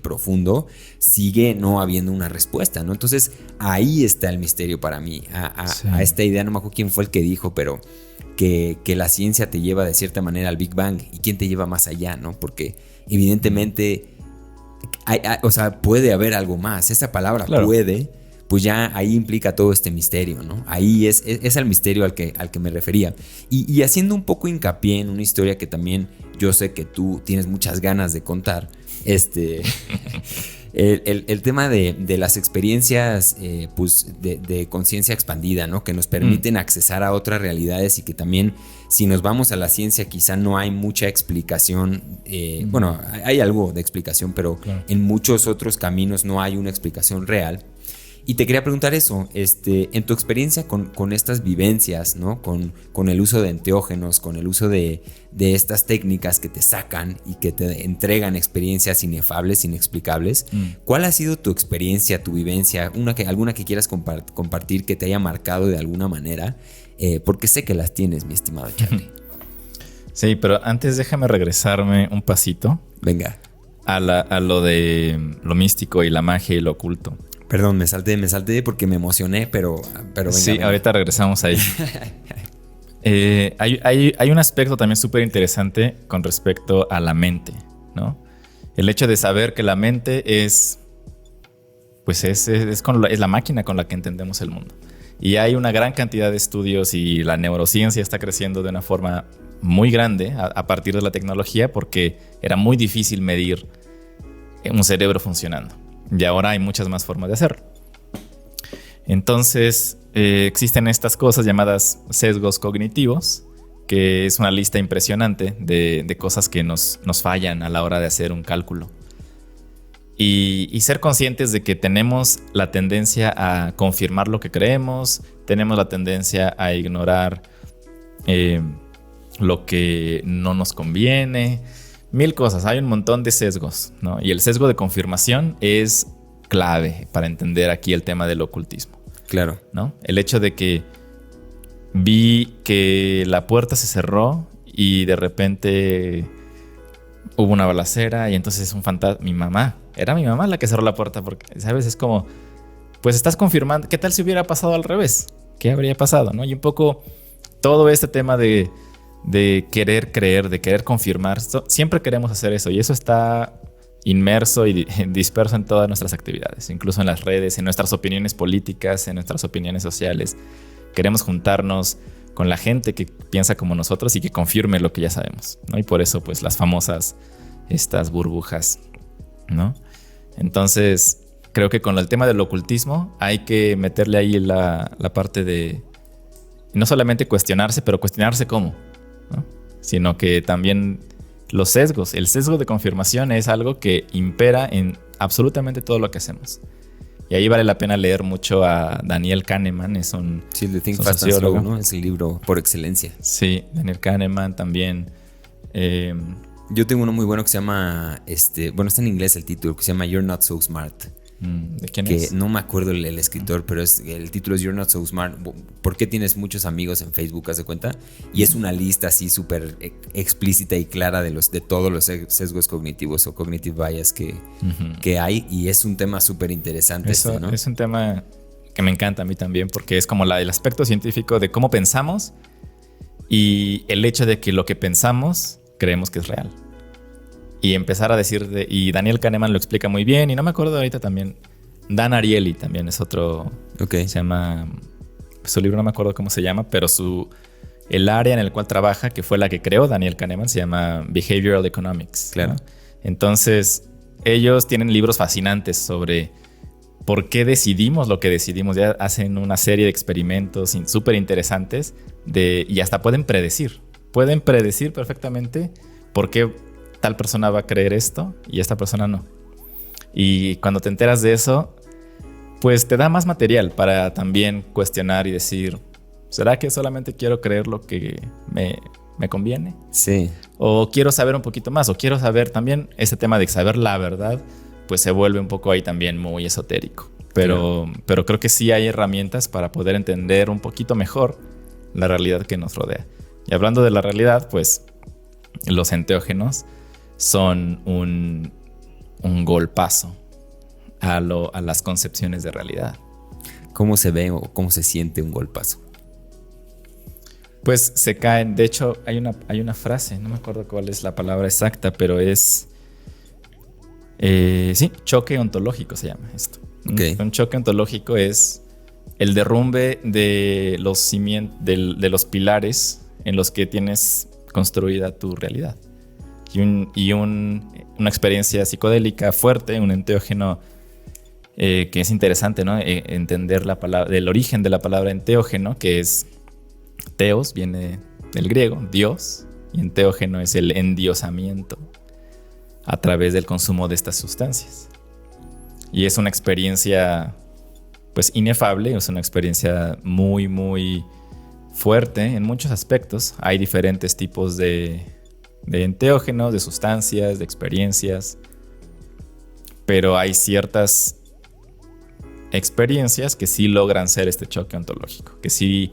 profundo, sigue no habiendo una respuesta, ¿no? Entonces ahí está el misterio para mí, a esta idea, no me acuerdo quién fue el que dijo, pero que la ciencia te lleva de cierta manera al Big Bang y quién te lleva más allá, ¿no? Porque evidentemente, o sea, puede haber algo más. Esa palabra puede, pues ya ahí implica todo este misterio, ¿no? Ahí es el misterio al que me refería. Y haciendo un poco hincapié en una historia que también yo sé que tú tienes muchas ganas de contar, el tema de las experiencias pues de conciencia expandida, ¿no? Que nos permiten accesar a otras realidades y que también, si nos vamos a la ciencia, quizá no hay mucha explicación. Bueno, hay algo de explicación, pero en muchos otros caminos no hay una explicación real. Y te quería preguntar eso, en tu experiencia con estas vivencias, ¿no? Con el uso de enteógenos, con el uso de estas técnicas que te sacan y que te entregan experiencias inefables, inexplicables. ¿Cuál ha sido tu experiencia, tu vivencia, alguna que quieras compartir que te haya marcado de alguna manera? Porque sé que las tienes, mi estimado Charlie. Sí, pero antes déjame regresarme un pasito. Venga. A lo de lo místico y la magia y lo oculto. Perdón, me salté porque me emocioné, pero venga. Sí, ahorita regresamos ahí. Hay un aspecto también súper interesante con respecto a la mente, ¿no? El hecho de saber que la mente es la máquina con la que entendemos el mundo. Y hay una gran cantidad de estudios y la neurociencia está creciendo de una forma muy grande a partir de la tecnología, porque era muy difícil medir un cerebro funcionando. Y ahora hay muchas más formas de hacerlo. Entonces, existen estas cosas llamadas sesgos cognitivos, que es una lista impresionante de cosas que nos fallan a la hora de hacer un cálculo. Y ser conscientes de que tenemos la tendencia a confirmar lo que creemos, tenemos la tendencia a ignorar lo que no nos conviene. Mil cosas, hay un montón de sesgos, ¿no? Y el sesgo de confirmación es clave para entender aquí el tema del ocultismo. Claro. ¿No? El hecho de que vi que la puerta se cerró y de repente hubo una balacera y entonces es un fantasma. Era mi mamá la que cerró la puerta, porque, ¿sabes? Es como, pues estás confirmando. ¿Qué tal si hubiera pasado al revés? ¿Qué habría pasado, no? Y un poco todo este tema de querer creer, de querer confirmar. Siempre queremos hacer eso y eso está inmerso y disperso en todas nuestras actividades, incluso en las redes, en nuestras opiniones políticas, en nuestras opiniones sociales. Queremos juntarnos con la gente que piensa como nosotros y que confirme lo que ya sabemos, ¿no? Y por eso, pues, las famosas estas burbujas, ¿no? Entonces, creo que con el tema del ocultismo hay que meterle ahí la parte de no solamente cuestionarse, pero cuestionarse cómo, ¿no? Sino que también los sesgos, el sesgo de confirmación es algo que impera en absolutamente todo lo que hacemos. Y ahí vale la pena leer mucho a Daniel Kahneman, es un Think Fast and Slow, ¿no? Es el libro por excelencia. Sí, Daniel Kahneman también. Yo tengo uno muy bueno que se llama, bueno, está en inglés el título, que se llama You're Not So Smart. ¿De quién que es? No me acuerdo el escritor, pero el título es You're Not So Smart. ¿Por qué tienes muchos amigos en Facebook, haz de cuenta? Y es una lista así súper explícita y clara de todos los sesgos cognitivos o cognitive bias que hay. Y es un tema súper interesante. ¿No? Es un tema que me encanta a mí también, porque es como el aspecto científico de cómo pensamos y el hecho de que lo que pensamos creemos que es real. Y empezar a decir, y Daniel Kahneman lo explica muy bien, y no me acuerdo ahorita también, Dan Ariely también es otro, se llama, su libro no me acuerdo cómo se llama, pero el área en el cual trabaja, que fue la que creó Daniel Kahneman, se llama Behavioral Economics. Claro. ¿No? Entonces, ellos tienen libros fascinantes sobre por qué decidimos lo que decidimos. Ya hacen una serie de experimentos súper interesantes y hasta pueden predecir perfectamente ¿por qué tal persona va a creer esto y esta persona no? Y cuando te enteras de eso, pues te da más material para también cuestionar y decir, ¿será que solamente quiero creer lo que me conviene? Sí. O quiero saber un poquito más, o quiero saber también ese tema de saber la verdad, pues se vuelve un poco ahí también muy esotérico. Pero creo que sí hay herramientas para poder entender un poquito mejor la realidad que nos rodea. Y hablando de la realidad, pues los enteógenos son un golpazo a las concepciones de realidad. ¿Cómo se ve o cómo se siente un golpazo? Pues se caen. De hecho, hay una frase, no me acuerdo cuál es la palabra exacta, pero es... sí, choque ontológico se llama esto. Okay. Un choque ontológico es el derrumbe de los pilares en los que tienes construida tu realidad. Una experiencia psicodélica fuerte, un enteógeno que es interesante, ¿no? Entender el origen de la palabra enteógeno, que es teos, viene del griego, Dios, y enteógeno es el endiosamiento a través del consumo de estas sustancias. Y es una experiencia pues inefable, es una experiencia muy, muy fuerte en muchos aspectos. Hay diferentes tipos de enteógenos, de sustancias, de experiencias, pero hay ciertas experiencias que sí logran ser este choque ontológico, que sí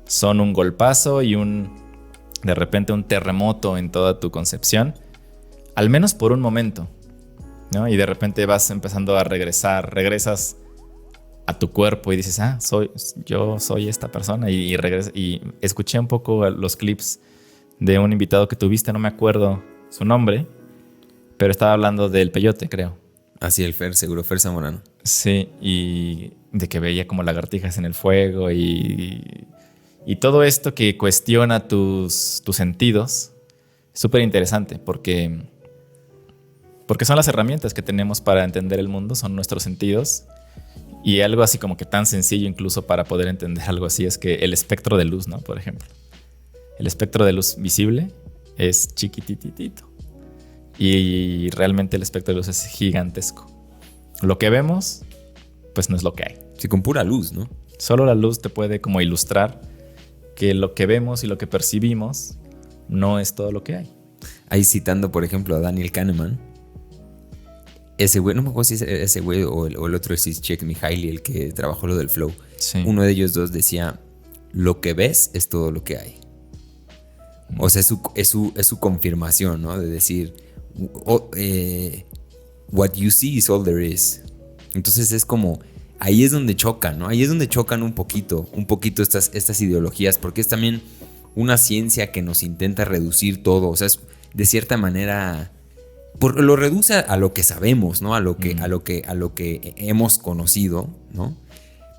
son un golpazo y de repente un terremoto en toda tu concepción, al menos por un momento, ¿no? Y de repente vas empezando a regresas a tu cuerpo y dices, yo soy esta persona, y escuché un poco los clips de un invitado que tuviste, no me acuerdo su nombre, pero estaba hablando del peyote, creo. Así el Fer Zamorano. Sí, y de que veía como lagartijas en el fuego y todo esto que cuestiona tus sentidos. Súper interesante porque son las herramientas que tenemos para entender el mundo, son nuestros sentidos. Y algo así como que tan sencillo incluso para poder entender algo así es que el espectro de luz, ¿no? Por ejemplo, el espectro de luz visible es chiquititito y realmente el espectro de luz es gigantesco. Lo que vemos, pues no es lo que hay. Sí, con pura luz, ¿no? Solo la luz te puede como ilustrar que lo que vemos y lo que percibimos no es todo lo que hay. Ahí citando, por ejemplo, a Daniel Kahneman, ese güey, no me acuerdo si es ese güey o el otro es Csikszentmihalyi, el que trabajó lo del flow. Sí. Uno de ellos dos decía, lo que ves es todo lo que hay. O sea, es su confirmación, ¿no? De decir, what you see is all there is. Entonces es como, ahí es donde chocan, ¿no? Ahí es donde chocan un poquito estas ideologías, porque es también una ciencia que nos intenta reducir todo. O sea, es, de cierta manera, lo reduce a lo que sabemos, ¿no? A lo que hemos conocido, ¿no?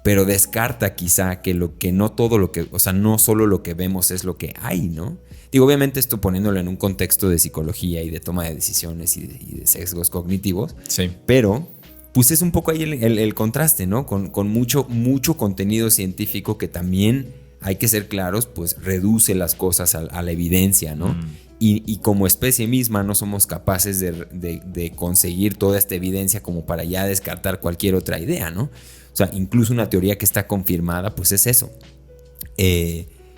Pero descarta quizá que no todo lo que, o sea, no solo lo que vemos es lo que hay, ¿no? Digo, obviamente esto poniéndolo en un contexto de psicología y de toma de decisiones y de sesgos cognitivos. Sí. Pero, pues es un poco ahí el contraste, ¿no? Con mucho contenido científico que también, hay que ser claros, pues reduce las cosas a la evidencia, ¿no? Y como especie misma no somos capaces de conseguir toda esta evidencia como para ya descartar cualquier otra idea, ¿no? O sea, incluso una teoría que está confirmada, pues es eso.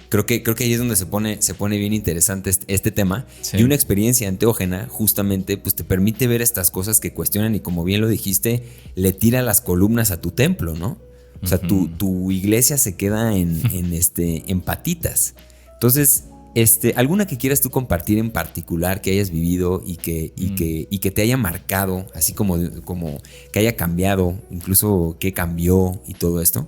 Creo que ahí es donde se pone bien interesante este tema. Sí. Y una experiencia enteógena justamente pues te permite ver estas cosas que cuestionan y, como bien lo dijiste, le tira las columnas a tu templo, ¿no? O sea, tu iglesia se queda en patitas. Entonces, ¿alguna que quieras tú compartir en particular que hayas vivido y que te haya marcado, así como que haya cambiado, incluso qué cambió y todo esto?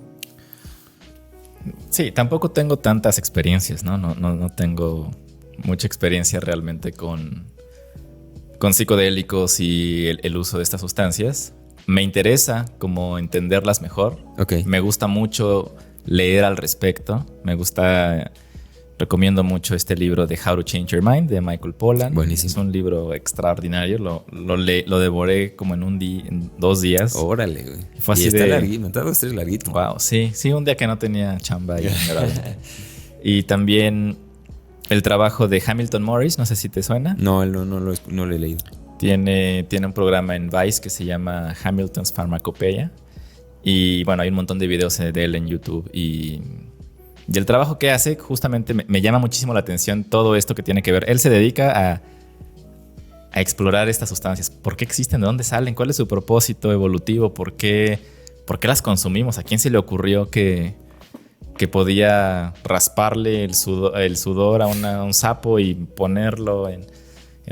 Sí, tampoco tengo tantas experiencias, ¿no? No tengo mucha experiencia realmente con psicodélicos y el uso de estas sustancias. Me interesa como entenderlas mejor. Okay. Me gusta mucho leer al respecto. Recomiendo mucho este libro de How to Change Your Mind de Michael Pollan. Buenísimo. Es un libro extraordinario. Lo devoré como en 2 días. Órale, güey. Fue así está larguito, me tardó 3 larguito. Wow, sí, un día que no tenía chamba. Y también el trabajo de Hamilton Morris, no sé si te suena. No, no lo he leído. Tiene un programa en Vice que se llama Hamilton's Pharmacopeia. Y bueno, hay un montón de videos de él en YouTube. Y el trabajo que hace justamente me llama muchísimo la atención todo esto que tiene que ver. Él se dedica a explorar estas sustancias. ¿Por qué existen? ¿De dónde salen? ¿Cuál es su propósito evolutivo? ¿Por qué las consumimos? ¿A quién se le ocurrió que podía rasparle el sudor a un sapo y ponerlo en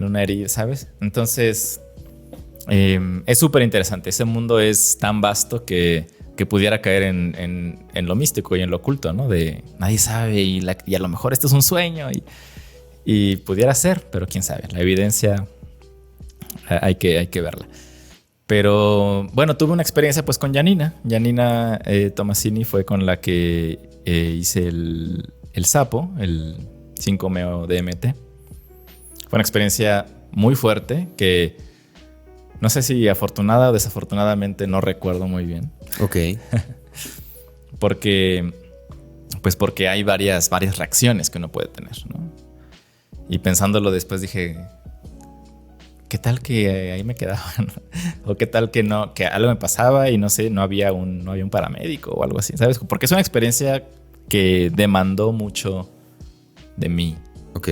una herida, ¿sabes? Entonces, es súper interesante. Ese mundo es tan vasto que pudiera caer en lo místico y en lo oculto, ¿no? De nadie sabe y a lo mejor esto es un sueño y pudiera ser, pero quién sabe. La evidencia hay que verla. Pero bueno, tuve una experiencia pues con Janina. Janina Tomasini fue con la que hice el sapo, el 5-meo-DMT. Fue una experiencia muy fuerte que no sé si afortunada o desafortunadamente no recuerdo muy bien. Ok. Porque hay varias reacciones que uno puede tener, ¿no? Y pensándolo después dije, ¿qué tal que ahí me quedaba? ¿O qué tal que no, que algo me pasaba y no sé, no había un paramédico o algo así, ¿sabes? Porque es una experiencia que demandó mucho de mí. Ok.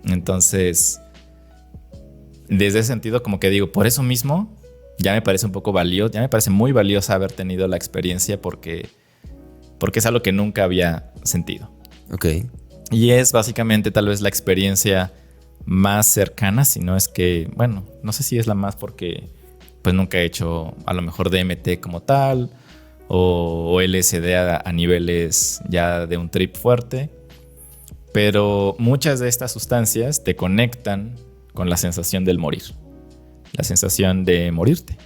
Entonces, desde ese sentido, como que digo, por eso mismo ya me parece un poco valioso, ya me parece muy valiosa haber tenido la experiencia porque es algo que nunca había sentido. Ok. Y es básicamente tal vez la experiencia más cercana, si no es que, bueno, no sé si es la más porque pues nunca he hecho a lo mejor DMT como tal o LSD a niveles ya de un trip fuerte, pero muchas de estas sustancias te conectan con la sensación del morir, la sensación de morirte.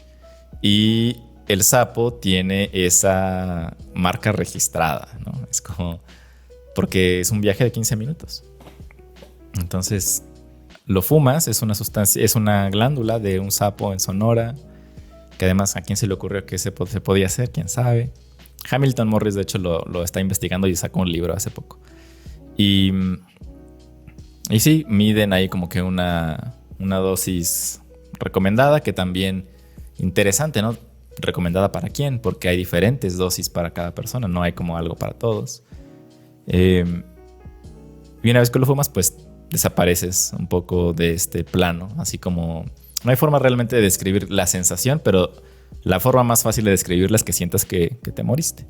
Y el sapo tiene esa marca registrada, ¿no? Es como, porque es un viaje de 15 minutos. Entonces, lo fumas, es una sustancia, es una glándula de un sapo en Sonora, que además a quién se le ocurrió que se podía hacer, quién sabe. Hamilton Morris, de hecho, lo está investigando y sacó un libro hace poco. Y sí, miden ahí como que una dosis recomendada, que también interesante, ¿no? ¿Recomendada para quién? Porque hay diferentes dosis para cada persona, no hay como algo para todos. Y una vez que lo fumas, pues desapareces un poco de este plano, así como no hay forma realmente de describir la sensación, pero la forma más fácil de describirla es que sientas que te moriste.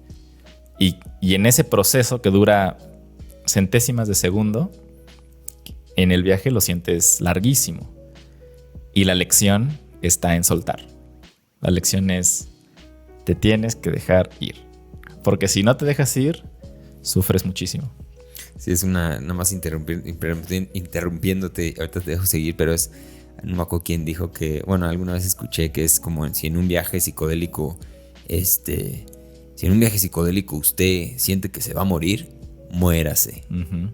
Y en ese proceso que dura centésimas de segundo, en el viaje lo sientes larguísimo. Y la lección está en soltar. La lección es, te tienes que dejar ir. Porque si no te dejas ir, sufres muchísimo. Sí, es nada más interrumpiéndote, ahorita te dejo seguir, pero no me acuerdo quién dijo que, bueno, alguna vez escuché que es como si en un viaje psicodélico, si en un viaje psicodélico usted siente que se va a morir, muérase. Uh-huh.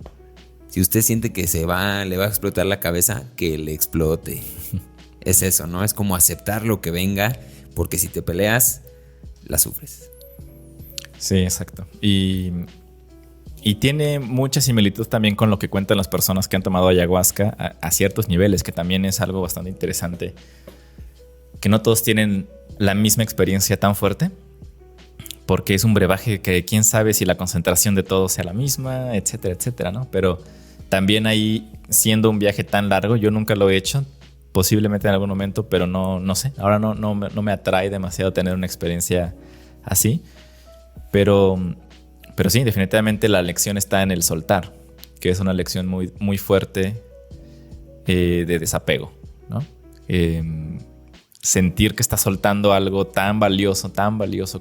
Si usted siente que le va a explotar la cabeza, que le explote. Es eso, ¿no? Es como aceptar lo que venga, porque si te peleas, la sufres. Sí, exacto. Y tiene mucha similitud también con lo que cuentan las personas que han tomado ayahuasca a ciertos niveles, que también es algo bastante interesante. Que no todos tienen la misma experiencia tan fuerte, porque es un brebaje que quién sabe si la concentración de todos sea la misma, etcétera, etcétera, ¿no? Pero también ahí, siendo un viaje tan largo, yo nunca lo he hecho, posiblemente en algún momento, pero no sé. Ahora no me atrae demasiado tener una experiencia así. Pero sí, definitivamente la lección está en el soltar, que es una lección muy, muy fuerte de desapego, ¿no? Sentir que estás soltando algo tan valioso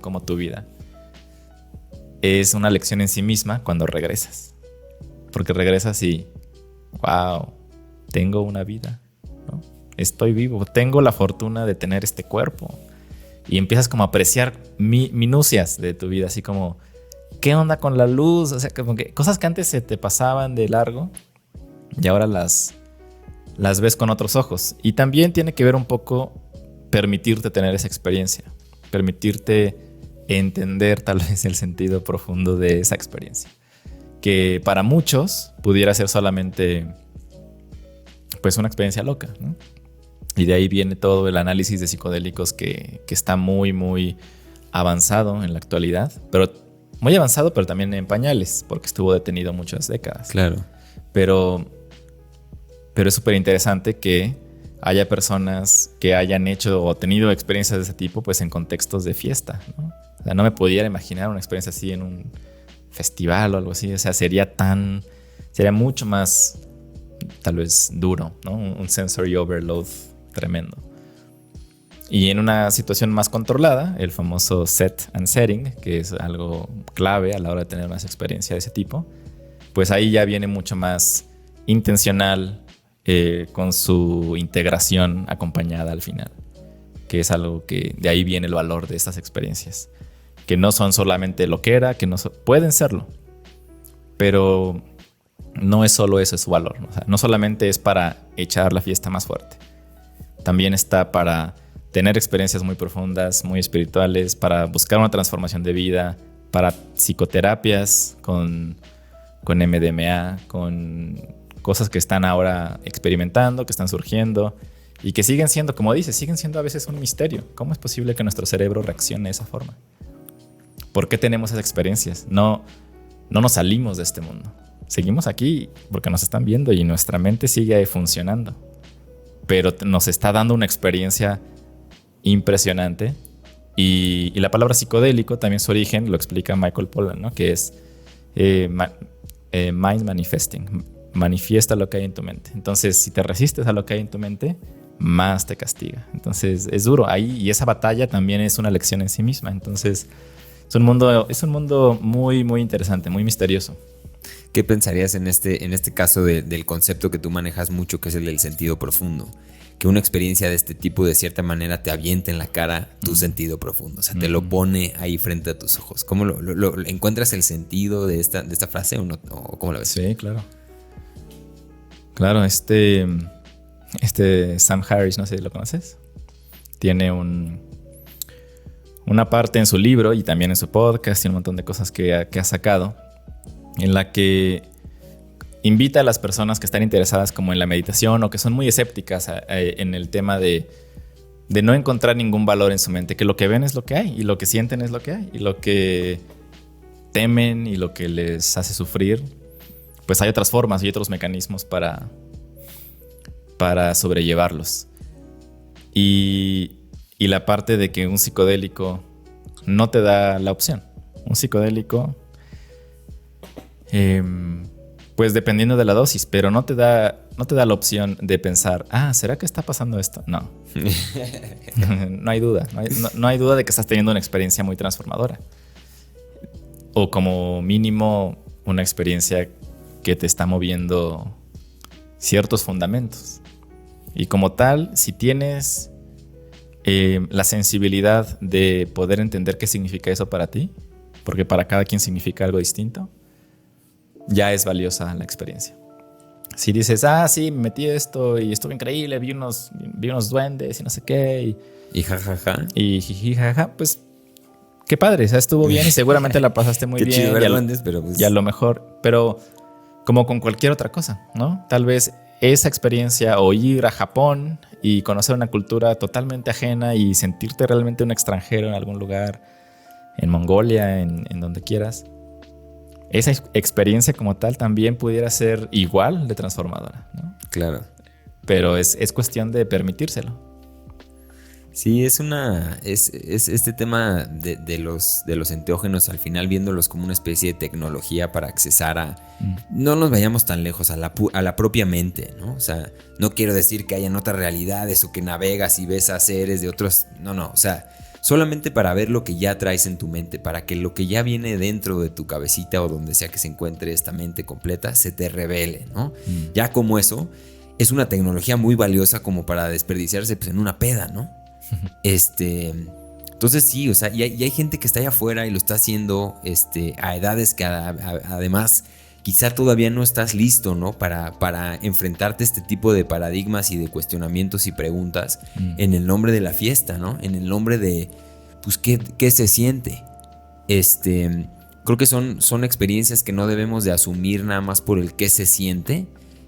como tu vida. Es una lección en sí misma cuando regresas. Porque regresas y, wow, tengo una vida, ¿no? Estoy vivo, tengo la fortuna de tener este cuerpo. Y empiezas como a apreciar minucias de tu vida, así como, ¿qué onda con la luz? O sea, como que cosas que antes se te pasaban de largo y ahora las ves con otros ojos. Y también tiene que ver un poco permitirte tener esa experiencia, permitirte entender tal vez el sentido profundo de esa experiencia. que para muchos pudiera ser solamente pues una experiencia loca, ¿no? Y de ahí viene todo el análisis de psicodélicos que está muy, muy avanzado en la actualidad, pero muy avanzado, pero también en pañales, porque estuvo detenido muchas décadas. Claro. Pero es súper interesante que haya personas que hayan hecho o tenido experiencias de ese tipo pues en contextos de fiesta, ¿no? O sea, no me pudiera imaginar una experiencia así en un festival o algo así. O sea, sería mucho más tal vez duro, ¿no? Un sensory overload tremendo. Y en una situación más controlada, el famoso set and setting, que es algo clave a la hora de tener más experiencia de ese tipo, pues ahí ya viene mucho más intencional, con su integración acompañada al final, que es algo que de ahí viene el valor de estas experiencias, que no son solamente loquera, que pueden serlo, pero no es solo eso, es su valor, ¿no? O sea, no solamente es para echar la fiesta más fuerte, también está para tener experiencias muy profundas, muy espirituales, para buscar una transformación de vida, para psicoterapias con MDMA, con cosas que están ahora experimentando, que están surgiendo y que siguen siendo, como dices, siguen siendo a veces un misterio. ¿Cómo es posible que nuestro cerebro reaccione de esa forma? ¿Por qué tenemos esas experiencias? No nos salimos de este mundo. Seguimos aquí porque nos están viendo y nuestra mente sigue funcionando. Pero nos está dando una experiencia impresionante. Y la palabra psicodélico, también su origen, lo explica Michael Pollan, ¿no? Que es mind manifesting. Manifiesta lo que hay en tu mente. Entonces, si te resistes a lo que hay en tu mente, más te castiga. Entonces, es duro. Ahí, y esa batalla también es una lección en sí misma. Entonces, es un mundo muy, muy interesante, muy misterioso. ¿Qué pensarías en este caso del concepto que tú manejas mucho, que es el del sentido profundo? Que una experiencia de este tipo de cierta manera te avienta en la cara tu sentido profundo. O sea, te lo pone ahí frente a tus ojos. ¿Cómo lo encuentras el sentido de esta frase o no? ¿O cómo la ves? Sí, claro. Claro, este Sam Harris, no sé si lo conoces, tiene una parte en su libro y también en su podcast y un montón de cosas que ha sacado, en la que invita a las personas que están interesadas como en la meditación o que son muy escépticas en el tema de no encontrar ningún valor en su mente, que lo que ven es lo que hay y lo que sienten es lo que hay y lo que temen y lo que les hace sufrir, pues hay otras formas y otros mecanismos para sobrellevarlos. Y la parte de que un psicodélico no te da la opción. Un psicodélico, pues dependiendo de la dosis, pero no te da la opción de pensar, ¿será que está pasando esto? No. No hay duda. No hay duda de que estás teniendo una experiencia muy transformadora. O como mínimo una experiencia que te está moviendo ciertos fundamentos. Y como tal, si tienes la sensibilidad de poder entender qué significa eso para ti, porque para cada quien significa algo distinto, ya es valiosa la experiencia. Si dices, sí, me metí esto y estuvo increíble, vi unos duendes y no sé qué, y jajaja, y jiji, jaja, pues qué padre, o sea, estuvo bien y seguramente la pasaste muy qué bien. Chido ver duendes, pero pues... Y a lo mejor, pero como con cualquier otra cosa, ¿no? Tal vez esa experiencia o ir a Japón y conocer una cultura totalmente ajena y sentirte realmente un extranjero en algún lugar, en Mongolia, en donde quieras, esa experiencia como tal también pudiera ser igual de transformadora, ¿no? Claro. Pero es cuestión de permitírselo. Sí, es este tema de los enteógenos, al final viéndolos como una especie de tecnología para accesar a... No nos vayamos tan lejos, a la propia mente, ¿no? O sea, no quiero decir que hayan otras realidades o que navegas y ves a seres de otros... No, o sea, solamente para ver lo que ya traes en tu mente, para que lo que ya viene dentro de tu cabecita o donde sea que se encuentre esta mente completa, se te revele, ¿no? Ya como eso, es una tecnología muy valiosa como para desperdiciarse pues, en una peda, ¿no? Entonces sí, o sea, y hay gente que está allá afuera y lo está haciendo a edades que además quizá todavía no estás listo, ¿no? Para enfrentarte a este tipo de paradigmas y de cuestionamientos y preguntas en el nombre de la fiesta, ¿no? En el nombre de, pues, ¿qué se siente? creo que son experiencias que no debemos de asumir nada más por el qué se siente,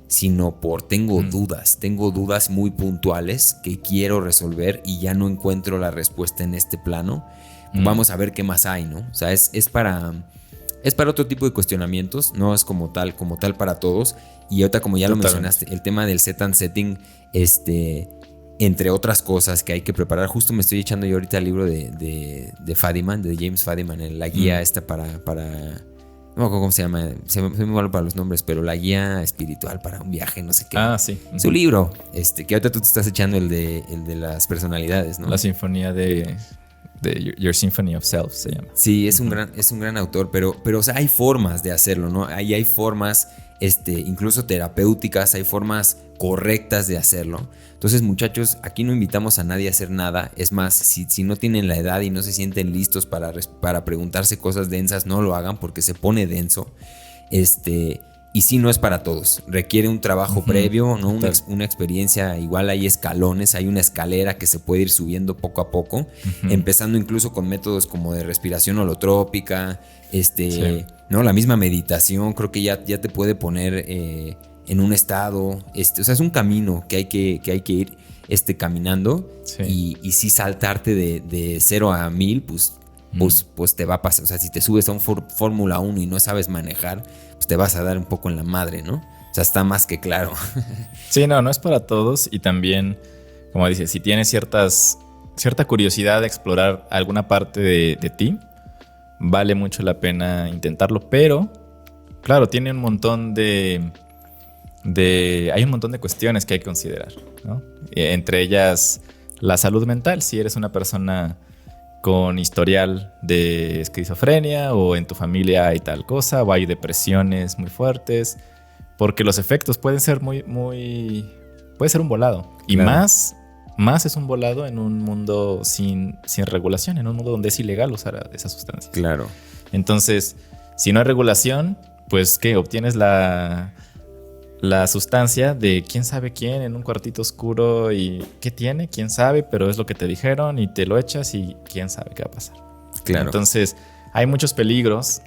sino por tengo dudas muy puntuales que quiero resolver y ya no encuentro la respuesta en este plano. Vamos a ver qué más hay, ¿no? O sea, es para otro tipo de cuestionamientos, no es como tal para todos. Y ahorita, como ya lo mencionaste, el tema del set and setting, entre otras cosas que hay que preparar. Justo me estoy echando yo ahorita el libro de Fadiman, de James Fadiman, la guía esta para no me acuerdo cómo se llama, se me malo para los nombres, pero la guía espiritual para un viaje, no sé qué. Sí. Su libro, que ahorita tú te estás echando el de las personalidades, ¿no? La sinfonía de Your Symphony of Self se llama. Sí, es un gran autor, pero o sea, hay formas de hacerlo, ¿no? Ahí hay formas, incluso terapéuticas, hay formas correctas de hacerlo. Entonces, muchachos, aquí no invitamos a nadie a hacer nada. Es más, si no tienen la edad y no se sienten listos para preguntarse cosas densas, no lo hagan porque se pone denso. Y sí, no es para todos. Requiere un trabajo previo, ¿no? Una experiencia. Igual hay escalones, hay una escalera que se puede ir subiendo poco a poco, empezando incluso con métodos como de respiración holotrópica, ¿no? La misma meditación, creo que ya te puede poner en un estado, o sea, es un camino que hay que ir caminando, y sí saltarte de 0 a 1000, pues te va a pasar. O sea, si te subes a un Fórmula 1 y no sabes manejar, pues te vas a dar un poco en la madre, ¿no? O sea, está más que claro. Sí, no es para todos. Y también, como dices, si tienes cierta curiosidad de explorar alguna parte de ti, vale mucho la pena intentarlo. Pero, claro, tiene un montón hay un montón de cuestiones que hay que considerar, ¿no? Entre ellas, la salud mental. Si eres una persona con historial de esquizofrenia, o en tu familia hay tal cosa, o hay depresiones muy fuertes, porque los efectos pueden ser puede ser un volado. Y claro, más es un volado en un mundo sin regulación, en un mundo donde es ilegal usar esas sustancias. Claro. Entonces, si no hay regulación, pues ¿qué? Obtienes la sustancia de quién sabe quién en un cuartito oscuro, y ¿qué tiene? Quién sabe, pero es lo que te dijeron y te lo echas y quién sabe qué va a pasar. Claro. Entonces, hay muchos peligros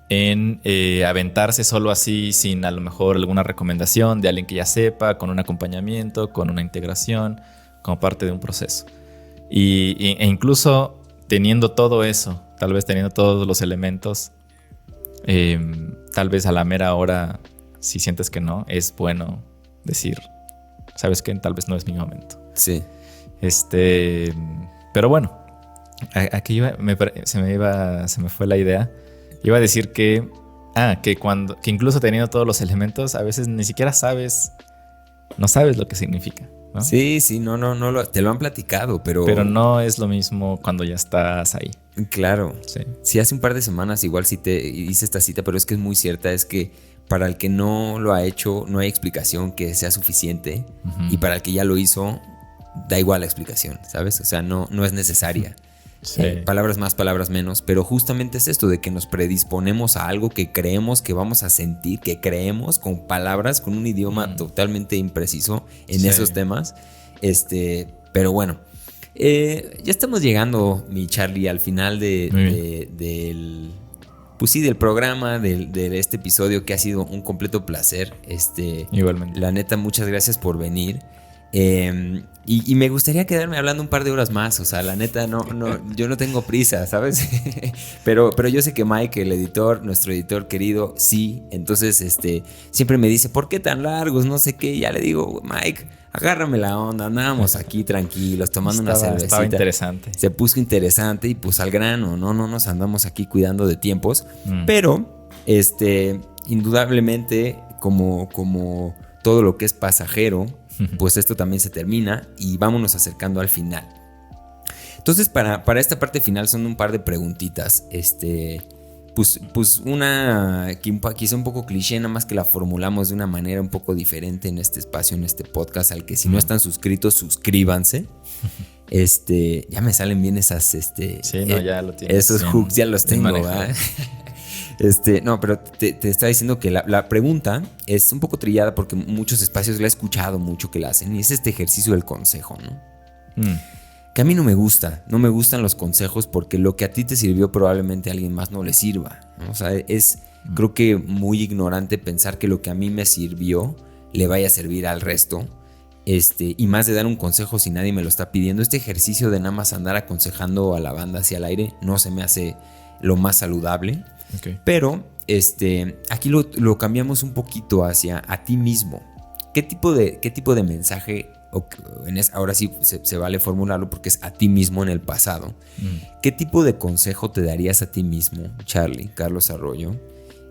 en aventarse solo así, sin a lo mejor alguna recomendación de alguien que ya sepa, con un acompañamiento, con una integración, como parte de un proceso. E incluso teniendo todo eso, tal vez teniendo todos los elementos, tal vez a la mera hora, si sientes que no, es bueno decir, ¿sabes qué? Tal vez no es mi momento. Sí. Pero bueno, aquí se me fue la idea. Iba a decir que incluso teniendo todos los elementos, a veces ni siquiera no sabes lo que significa, ¿no? Sí, no, te lo han platicado, pero no es lo mismo cuando ya estás ahí. Claro. Sí. Sí, hace un par de semanas igual sí te hice esta cita, pero es que es muy cierta, es que para el que no lo ha hecho, no hay explicación que sea suficiente. Y para el que ya lo hizo, da igual la explicación, ¿sabes? O sea, no es necesaria. Sí. Palabras más, palabras menos. Pero justamente es esto de que nos predisponemos a algo que creemos que vamos a sentir, que creemos con palabras, con un idioma totalmente impreciso en esos temas. Pero bueno, ya estamos llegando, mi Charlie, al final del programa, de este episodio, que ha sido un completo placer. Igualmente. La neta, muchas gracias por venir. Y me gustaría quedarme hablando un par de horas más. O sea, la neta, yo no tengo prisa, ¿sabes? pero yo sé que Mike, el editor, nuestro editor querido, sí. Entonces, siempre me dice, ¿por qué tan largos? No sé qué. Ya le digo, Mike, agárrame la onda. Andábamos aquí tranquilos, tomando una cervecita. Estaba interesante. Se puso interesante y pues al grano, no nos andamos aquí cuidando de tiempos. Pero, indudablemente, como todo lo que es pasajero, pues esto también se termina y vámonos acercando al final. Entonces, para esta parte final son un par de preguntitas. Pues una quizá un poco cliché, nada más que la formulamos de una manera un poco diferente en este espacio, en este podcast, al que si no están suscritos, suscríbanse. Ya me salen bien esas sí, ya lo tienes. Esos hooks ya los tengo, ¿verdad? No, pero te estaba diciendo que la pregunta es un poco trillada porque muchos espacios la he escuchado mucho que la hacen, y es este ejercicio del consejo, ¿no? que a mí no me gusta. No me gustan los consejos porque lo que a ti te sirvió probablemente a alguien más no le sirva, ¿no? O sea, creo que muy ignorante pensar que lo que a mí me sirvió le vaya a servir al resto. Y más de dar un consejo si nadie me lo está pidiendo. Este ejercicio de nada más andar aconsejando a la banda hacia el aire no se me hace lo más saludable. Okay. Pero aquí lo cambiamos un poquito hacia a ti mismo. ¿Qué tipo de mensaje, ahora sí se vale formularlo porque es a ti mismo en el pasado? ¿Qué tipo de consejo te darías a ti mismo, Charlie, Carlos Arroyo?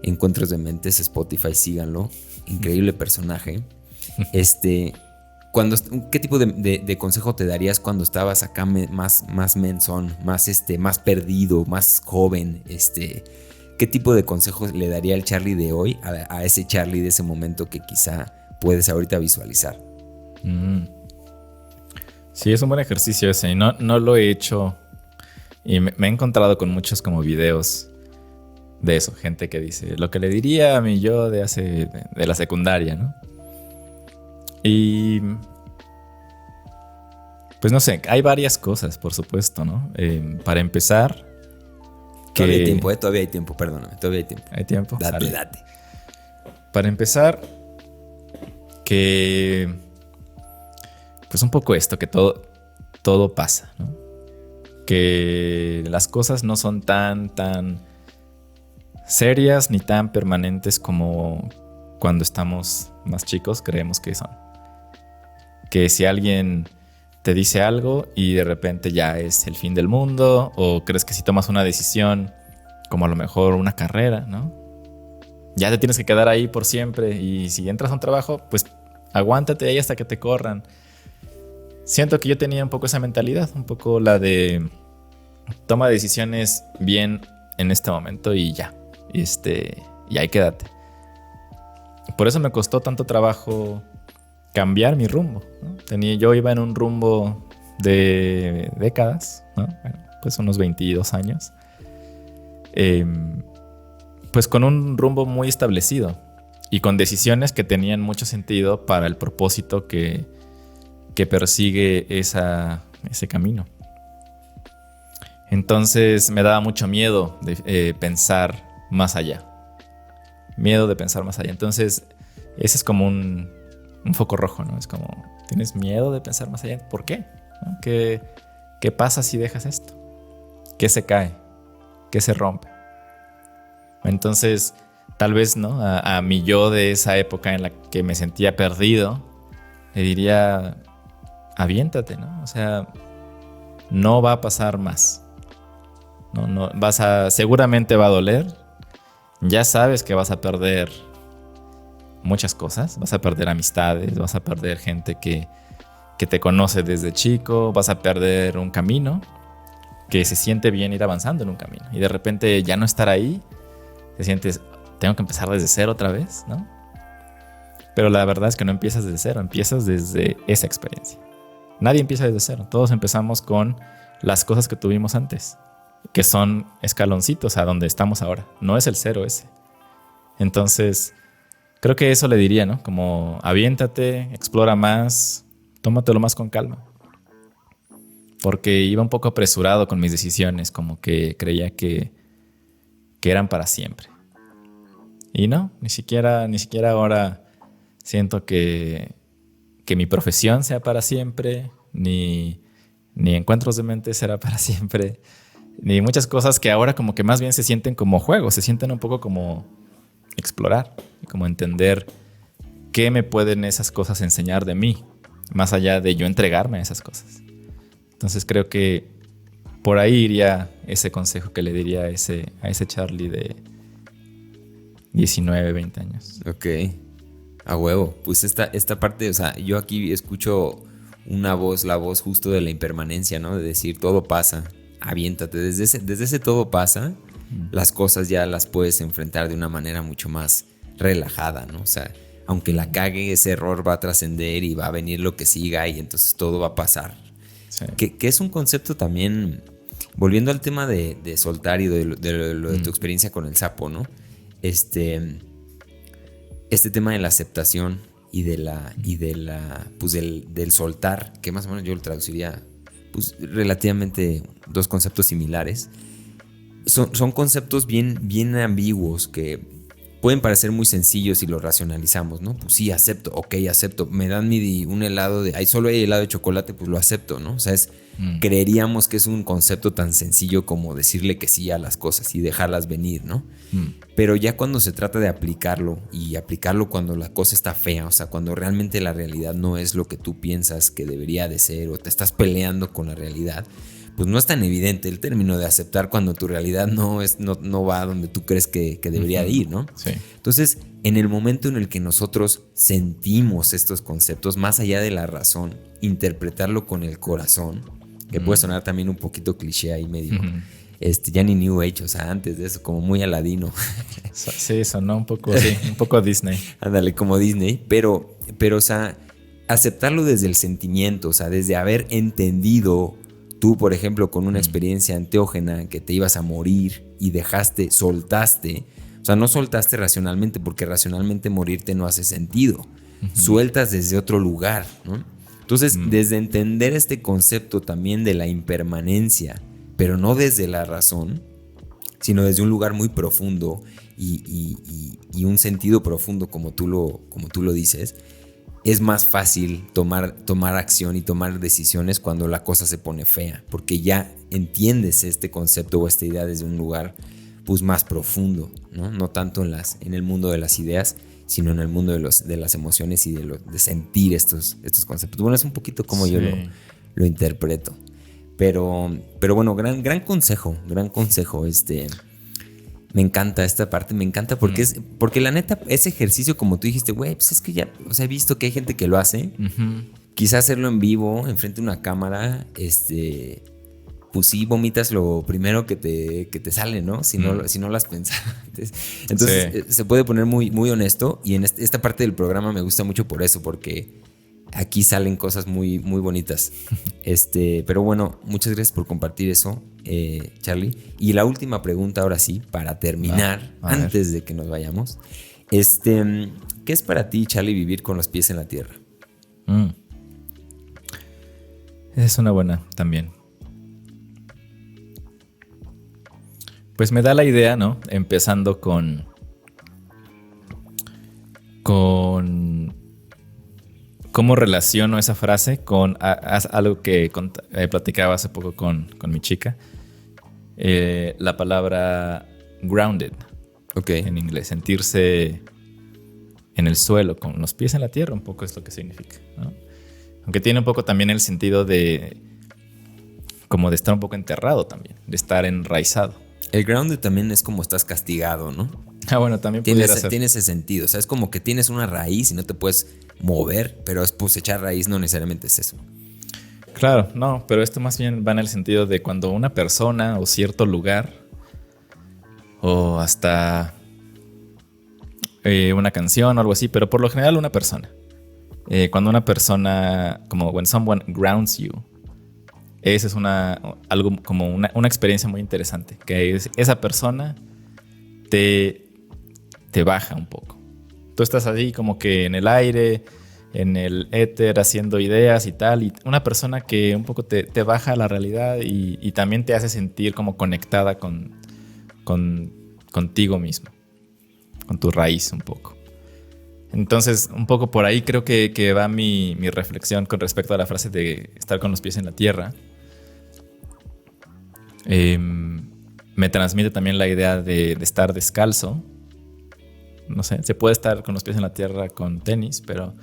Encuentros de Mentes, Spotify, síganlo. Increíble personaje. ¿Qué tipo de consejo te darías cuando estabas acá más menzón, más perdido, más joven? ¿Qué tipo de consejos le daría el Charlie de hoy a ese Charlie de ese momento que quizá puedes ahorita visualizar? Sí, es un buen ejercicio ese. No lo he hecho. Y me he encontrado con muchos como videos de eso. Gente que dice lo que le diría a mi yo de la secundaria, ¿no? Y pues no sé, hay varias cosas, por supuesto, ¿no? Para empezar, todavía hay tiempo, todavía hay tiempo, perdóname, todavía hay tiempo. ¿Hay tiempo? Date. Para empezar, que pues un poco esto, que todo pasa, ¿no? Que las cosas no son tan serias ni tan permanentes como cuando estamos más chicos creemos que son. Que si alguien te dice algo y de repente ya es el fin del mundo, o crees que si tomas una decisión, como a lo mejor una carrera, ¿no? Ya te tienes que quedar ahí por siempre, y si entras a un trabajo, pues aguántate ahí hasta que te corran. Siento que yo tenía un poco esa mentalidad, un poco la de toma decisiones bien en este momento y ya. Y ahí quédate. Por eso me costó tanto trabajo cambiar mi rumbo, ¿no? Yo iba en un rumbo de décadas, ¿no? Bueno, pues unos 22 años. Pues con un rumbo muy establecido y con decisiones que tenían mucho sentido para el propósito que persigue ese camino. Entonces me daba mucho miedo de pensar más allá. Miedo de pensar más allá. Entonces ese es como un foco rojo, ¿no? Es como, ¿tienes miedo de pensar más allá? ¿Por qué? ¿No? ¿Qué pasa si dejas esto? ¿Qué se cae? ¿Qué se rompe? Entonces, tal vez, ¿no? A mi yo de esa época en la que me sentía perdido, le diría, aviéntate, ¿no? O sea, no va a pasar más. No, seguramente va a doler. Ya sabes que vas a perder muchas cosas. Vas a perder amistades, vas a perder gente que te conoce desde chico, vas a perder un camino que se siente bien ir avanzando en un camino. Y de repente ya no estar ahí, te sientes, tengo que empezar desde cero otra vez, ¿no? Pero la verdad es que no empiezas desde cero, empiezas desde esa experiencia. Nadie empieza desde cero, todos empezamos con las cosas que tuvimos antes, que son escaloncitos a donde estamos ahora. No es el cero ese. Entonces, creo que eso le diría, ¿no? Como aviéntate, explora más, tómatelo más con calma. Porque iba un poco apresurado con mis decisiones, como que creía que eran para siempre. Y no, ni siquiera ahora siento que mi profesión sea para siempre, ni Encuentros de Mente será para siempre, ni muchas cosas que ahora como que más bien se sienten como juegos, se sienten un poco como explorar, como entender qué me pueden esas cosas enseñar de mí, más allá de yo entregarme a esas cosas. Entonces creo que por ahí iría ese consejo que le diría a ese Charlie de 19, 20 años. Ok, a huevo. Pues esta parte, o sea, yo aquí escucho la voz justo de la impermanencia, ¿no? De decir, todo pasa, aviéntate. Desde ese todo pasa, las cosas ya las puedes enfrentar de una manera mucho más relajada, ¿no? O sea, aunque la cague, ese error va a trascender y va a venir lo que siga y entonces todo va a pasar. Sí. Que es un concepto también, volviendo al tema de soltar y de lo de tu experiencia con el sapo, ¿no? Este tema de la aceptación y del soltar, que más o menos yo lo traduciría pues relativamente dos conceptos similares. Son conceptos bien ambiguos que pueden parecer muy sencillos si lo racionalizamos, ¿no? Pues sí, acepto, ok, acepto. Me dan un helado solo hay helado de chocolate, pues lo acepto, ¿no? O sea, creeríamos que es un concepto tan sencillo como decirle que sí a las cosas y dejarlas venir, ¿no? Pero ya cuando se trata de aplicarlo y aplicarlo cuando la cosa está fea, o sea, cuando realmente la realidad no es lo que tú piensas que debería de ser o te estás peleando con la realidad, pues no es tan evidente el término de aceptar cuando tu realidad no va a donde tú crees que debería de ir, ¿no? Sí. Entonces, en el momento en el que nosotros sentimos estos conceptos, más allá de la razón, interpretarlo con el corazón, que puede sonar también un poquito cliché ahí medio, ya ni New Age, o sea, antes de eso, como muy Aladino. Sí, sonó un poco Disney. Ándale, como Disney, pero, o sea, aceptarlo desde el sentimiento, o sea, desde haber entendido. Tú, por ejemplo, con una experiencia anteógena que te ibas a morir y soltaste. O sea, no soltaste racionalmente porque racionalmente morirte no hace sentido. Sueltas desde otro lugar, ¿no? Entonces, desde entender este concepto también de la impermanencia, pero no desde la razón, sino desde un lugar muy profundo y un sentido profundo como tú lo dices, es más fácil tomar acción y tomar decisiones cuando la cosa se pone fea, porque ya entiendes este concepto o esta idea desde un lugar pues más profundo, ¿no? No tanto en el mundo de las ideas, sino en el mundo de las emociones y de sentir estos conceptos. Bueno, es un poquito como yo lo interpreto. Pero bueno, gran consejo. Me encanta esta parte, me encanta porque la neta, ese ejercicio, como tú dijiste, güey, pues es que ya, o sea, he visto que hay gente que lo hace. Quizás hacerlo en vivo, enfrente de una cámara, pues sí vomitas lo primero que te sale, ¿no? Si no lo has pensado antes. Entonces, se puede poner muy, muy honesto, y en esta parte del programa me gusta mucho por eso, porque aquí salen cosas muy, muy bonitas. Pero bueno, muchas gracias por compartir eso, Charlie. Y la última pregunta, ahora sí, para terminar, antes de que nos vayamos. ¿Qué es para ti, Charlie, vivir con los pies en la tierra? Esa es una buena también. Pues me da la idea, ¿no? Empezando con cómo relaciono esa frase con algo que platicaba hace poco con mi chica. La palabra grounded, en inglés. Sentirse en el suelo, con los pies en la tierra, un poco es lo que significa, ¿no? Aunque tiene un poco también el sentido como de estar un poco enterrado también, de estar enraizado. El grounded también es como estás castigado, ¿no? Bueno, también pudiera ser. Tiene ese sentido. O sea, es como que tienes una raíz y no te puedes mover, pero pues echar raíz no necesariamente es eso. Claro, no, pero esto más bien va en el sentido de cuando una persona o cierto lugar o hasta una canción o algo así, pero por lo general una persona. Cuando una persona, como when someone grounds you, esa es algo como una experiencia muy interesante, que esa persona te baja un poco. Tú estás ahí como que en el aire, en el éter, haciendo ideas y tal, y una persona que un poco te baja a la realidad y también te hace sentir como conectada contigo mismo, con tu raíz un poco. Entonces, un poco por ahí creo que va mi reflexión con respecto a la frase de estar con los pies en la tierra. Me transmite también la idea de estar descalzo. No sé, se puede estar con los pies en la tierra con tenis, pero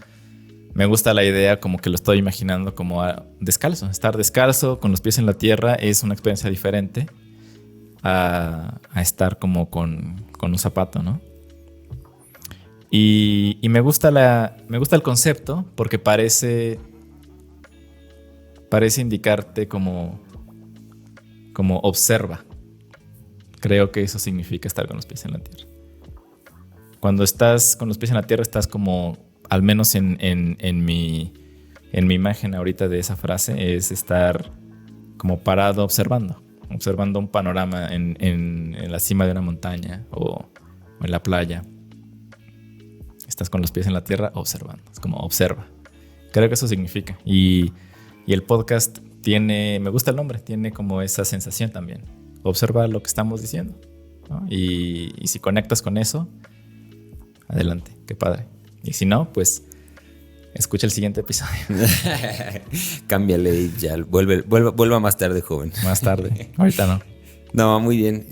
me gusta la idea como que lo estoy imaginando como descalzo. Estar descalzo con los pies en la tierra es una experiencia diferente a estar como con un zapato, ¿no? Y me gusta el concepto porque parece indicarte como observa. Creo que eso significa estar con los pies en la tierra. Cuando estás con los pies en la tierra estás como, al menos en mi imagen ahorita de esa frase, es estar como parado observando un panorama en la cima de una montaña o en la playa. Estás con los pies en la tierra observando. Es como observa. Creo que eso significa. Y el podcast me gusta el nombre, tiene como esa sensación también. Observa lo que estamos diciendo, ¿no? Y si conectas con eso, adelante, qué padre. Y si no, pues escucha el siguiente episodio. Cámbiale y ya, vuelva más tarde, joven. Más tarde, ahorita no. No, muy bien,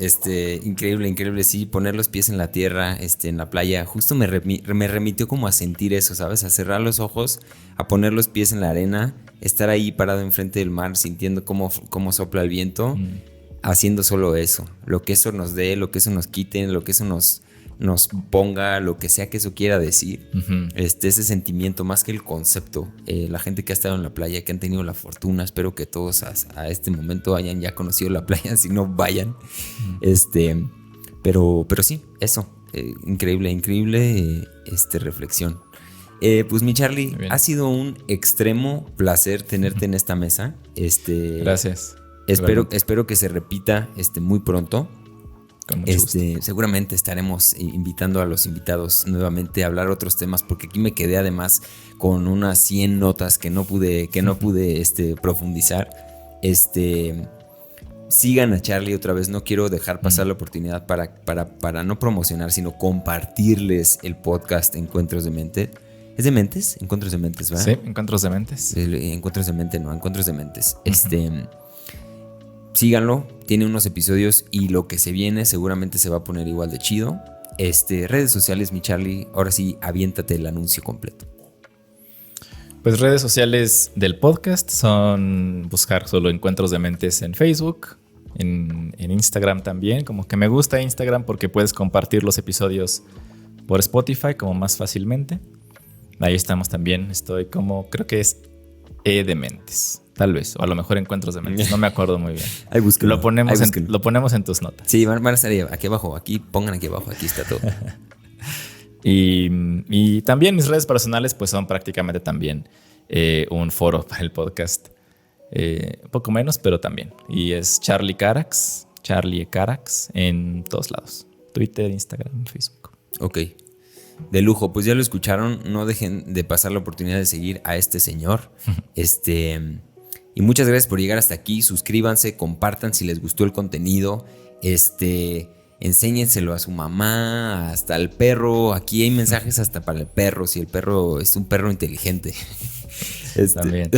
increíble, sí, poner los pies en la tierra, en la playa, justo me remitió como a sentir eso, ¿sabes? A cerrar los ojos, a poner los pies en la arena, estar ahí parado enfrente del mar, sintiendo cómo sopla el viento, haciendo solo eso, lo que eso nos dé, lo que eso nos quite, lo que eso nos ponga, lo que sea que eso quiera decir. Uh-huh. Ese sentimiento, más que el concepto, la gente que ha estado en la playa, que han tenido la fortuna, espero que todos a este momento hayan ya conocido la playa, si no vayan. Uh-huh. Pero sí, eso, increíble reflexión. Pues mi Charlie, ha sido un extremo placer tenerte en esta mesa. Gracias. Espero que se repita muy pronto. Con mucho gusto. Seguramente estaremos invitando a los invitados nuevamente a hablar otros temas, porque aquí me quedé además con unas 100 notas que no pude profundizar. Sigan a Charlie otra vez, no quiero dejar pasar la oportunidad para no promocionar, sino compartirles el podcast Encuentros de Mente. ¿Es de Mentes? Encuentros de Mentes, ¿verdad? Sí, Encuentros de Mentes. Encuentros de Mente, no, Encuentros de Mentes. Síganlo, tiene unos episodios y lo que se viene seguramente se va a poner igual de chido. Redes sociales, mi Charlie, ahora sí, aviéntate el anuncio completo. Pues redes sociales del podcast son buscar solo Encuentros de Mentes en Facebook, en Instagram también. Como que me gusta Instagram porque puedes compartir los episodios por Spotify como más fácilmente. Ahí estamos también, estoy como, creo que es Dementes. Tal vez, o a lo mejor Encuentros de Mentes, no me acuerdo muy bien. Ahí búsquenlo. Lo ponemos en tus notas. Sí, van a estar aquí abajo, pongan aquí abajo, aquí está todo. y también mis redes personales pues son prácticamente también un foro para el podcast. Un poco menos, pero también. Y es Charlie Carax en todos lados. Twitter, Instagram, Facebook. Ok. De lujo, pues ya lo escucharon, no dejen de pasar la oportunidad de seguir a este señor. Y muchas gracias por llegar hasta aquí. Suscríbanse, compartan si les gustó el contenido. Enséñenselo a su mamá, hasta al perro. Aquí hay mensajes hasta para el perro, si el perro es un perro inteligente. También.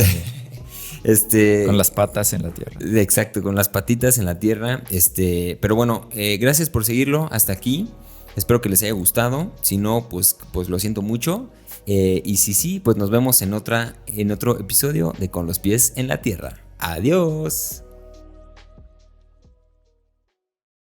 Con las patas en la tierra. Exacto, con las patitas en la tierra. Pero bueno, gracias por seguirlo hasta aquí. Espero que les haya gustado. Si no, pues lo siento mucho. Y si sí, pues nos vemos en otro episodio de Con los Pies en la Tierra. Adiós.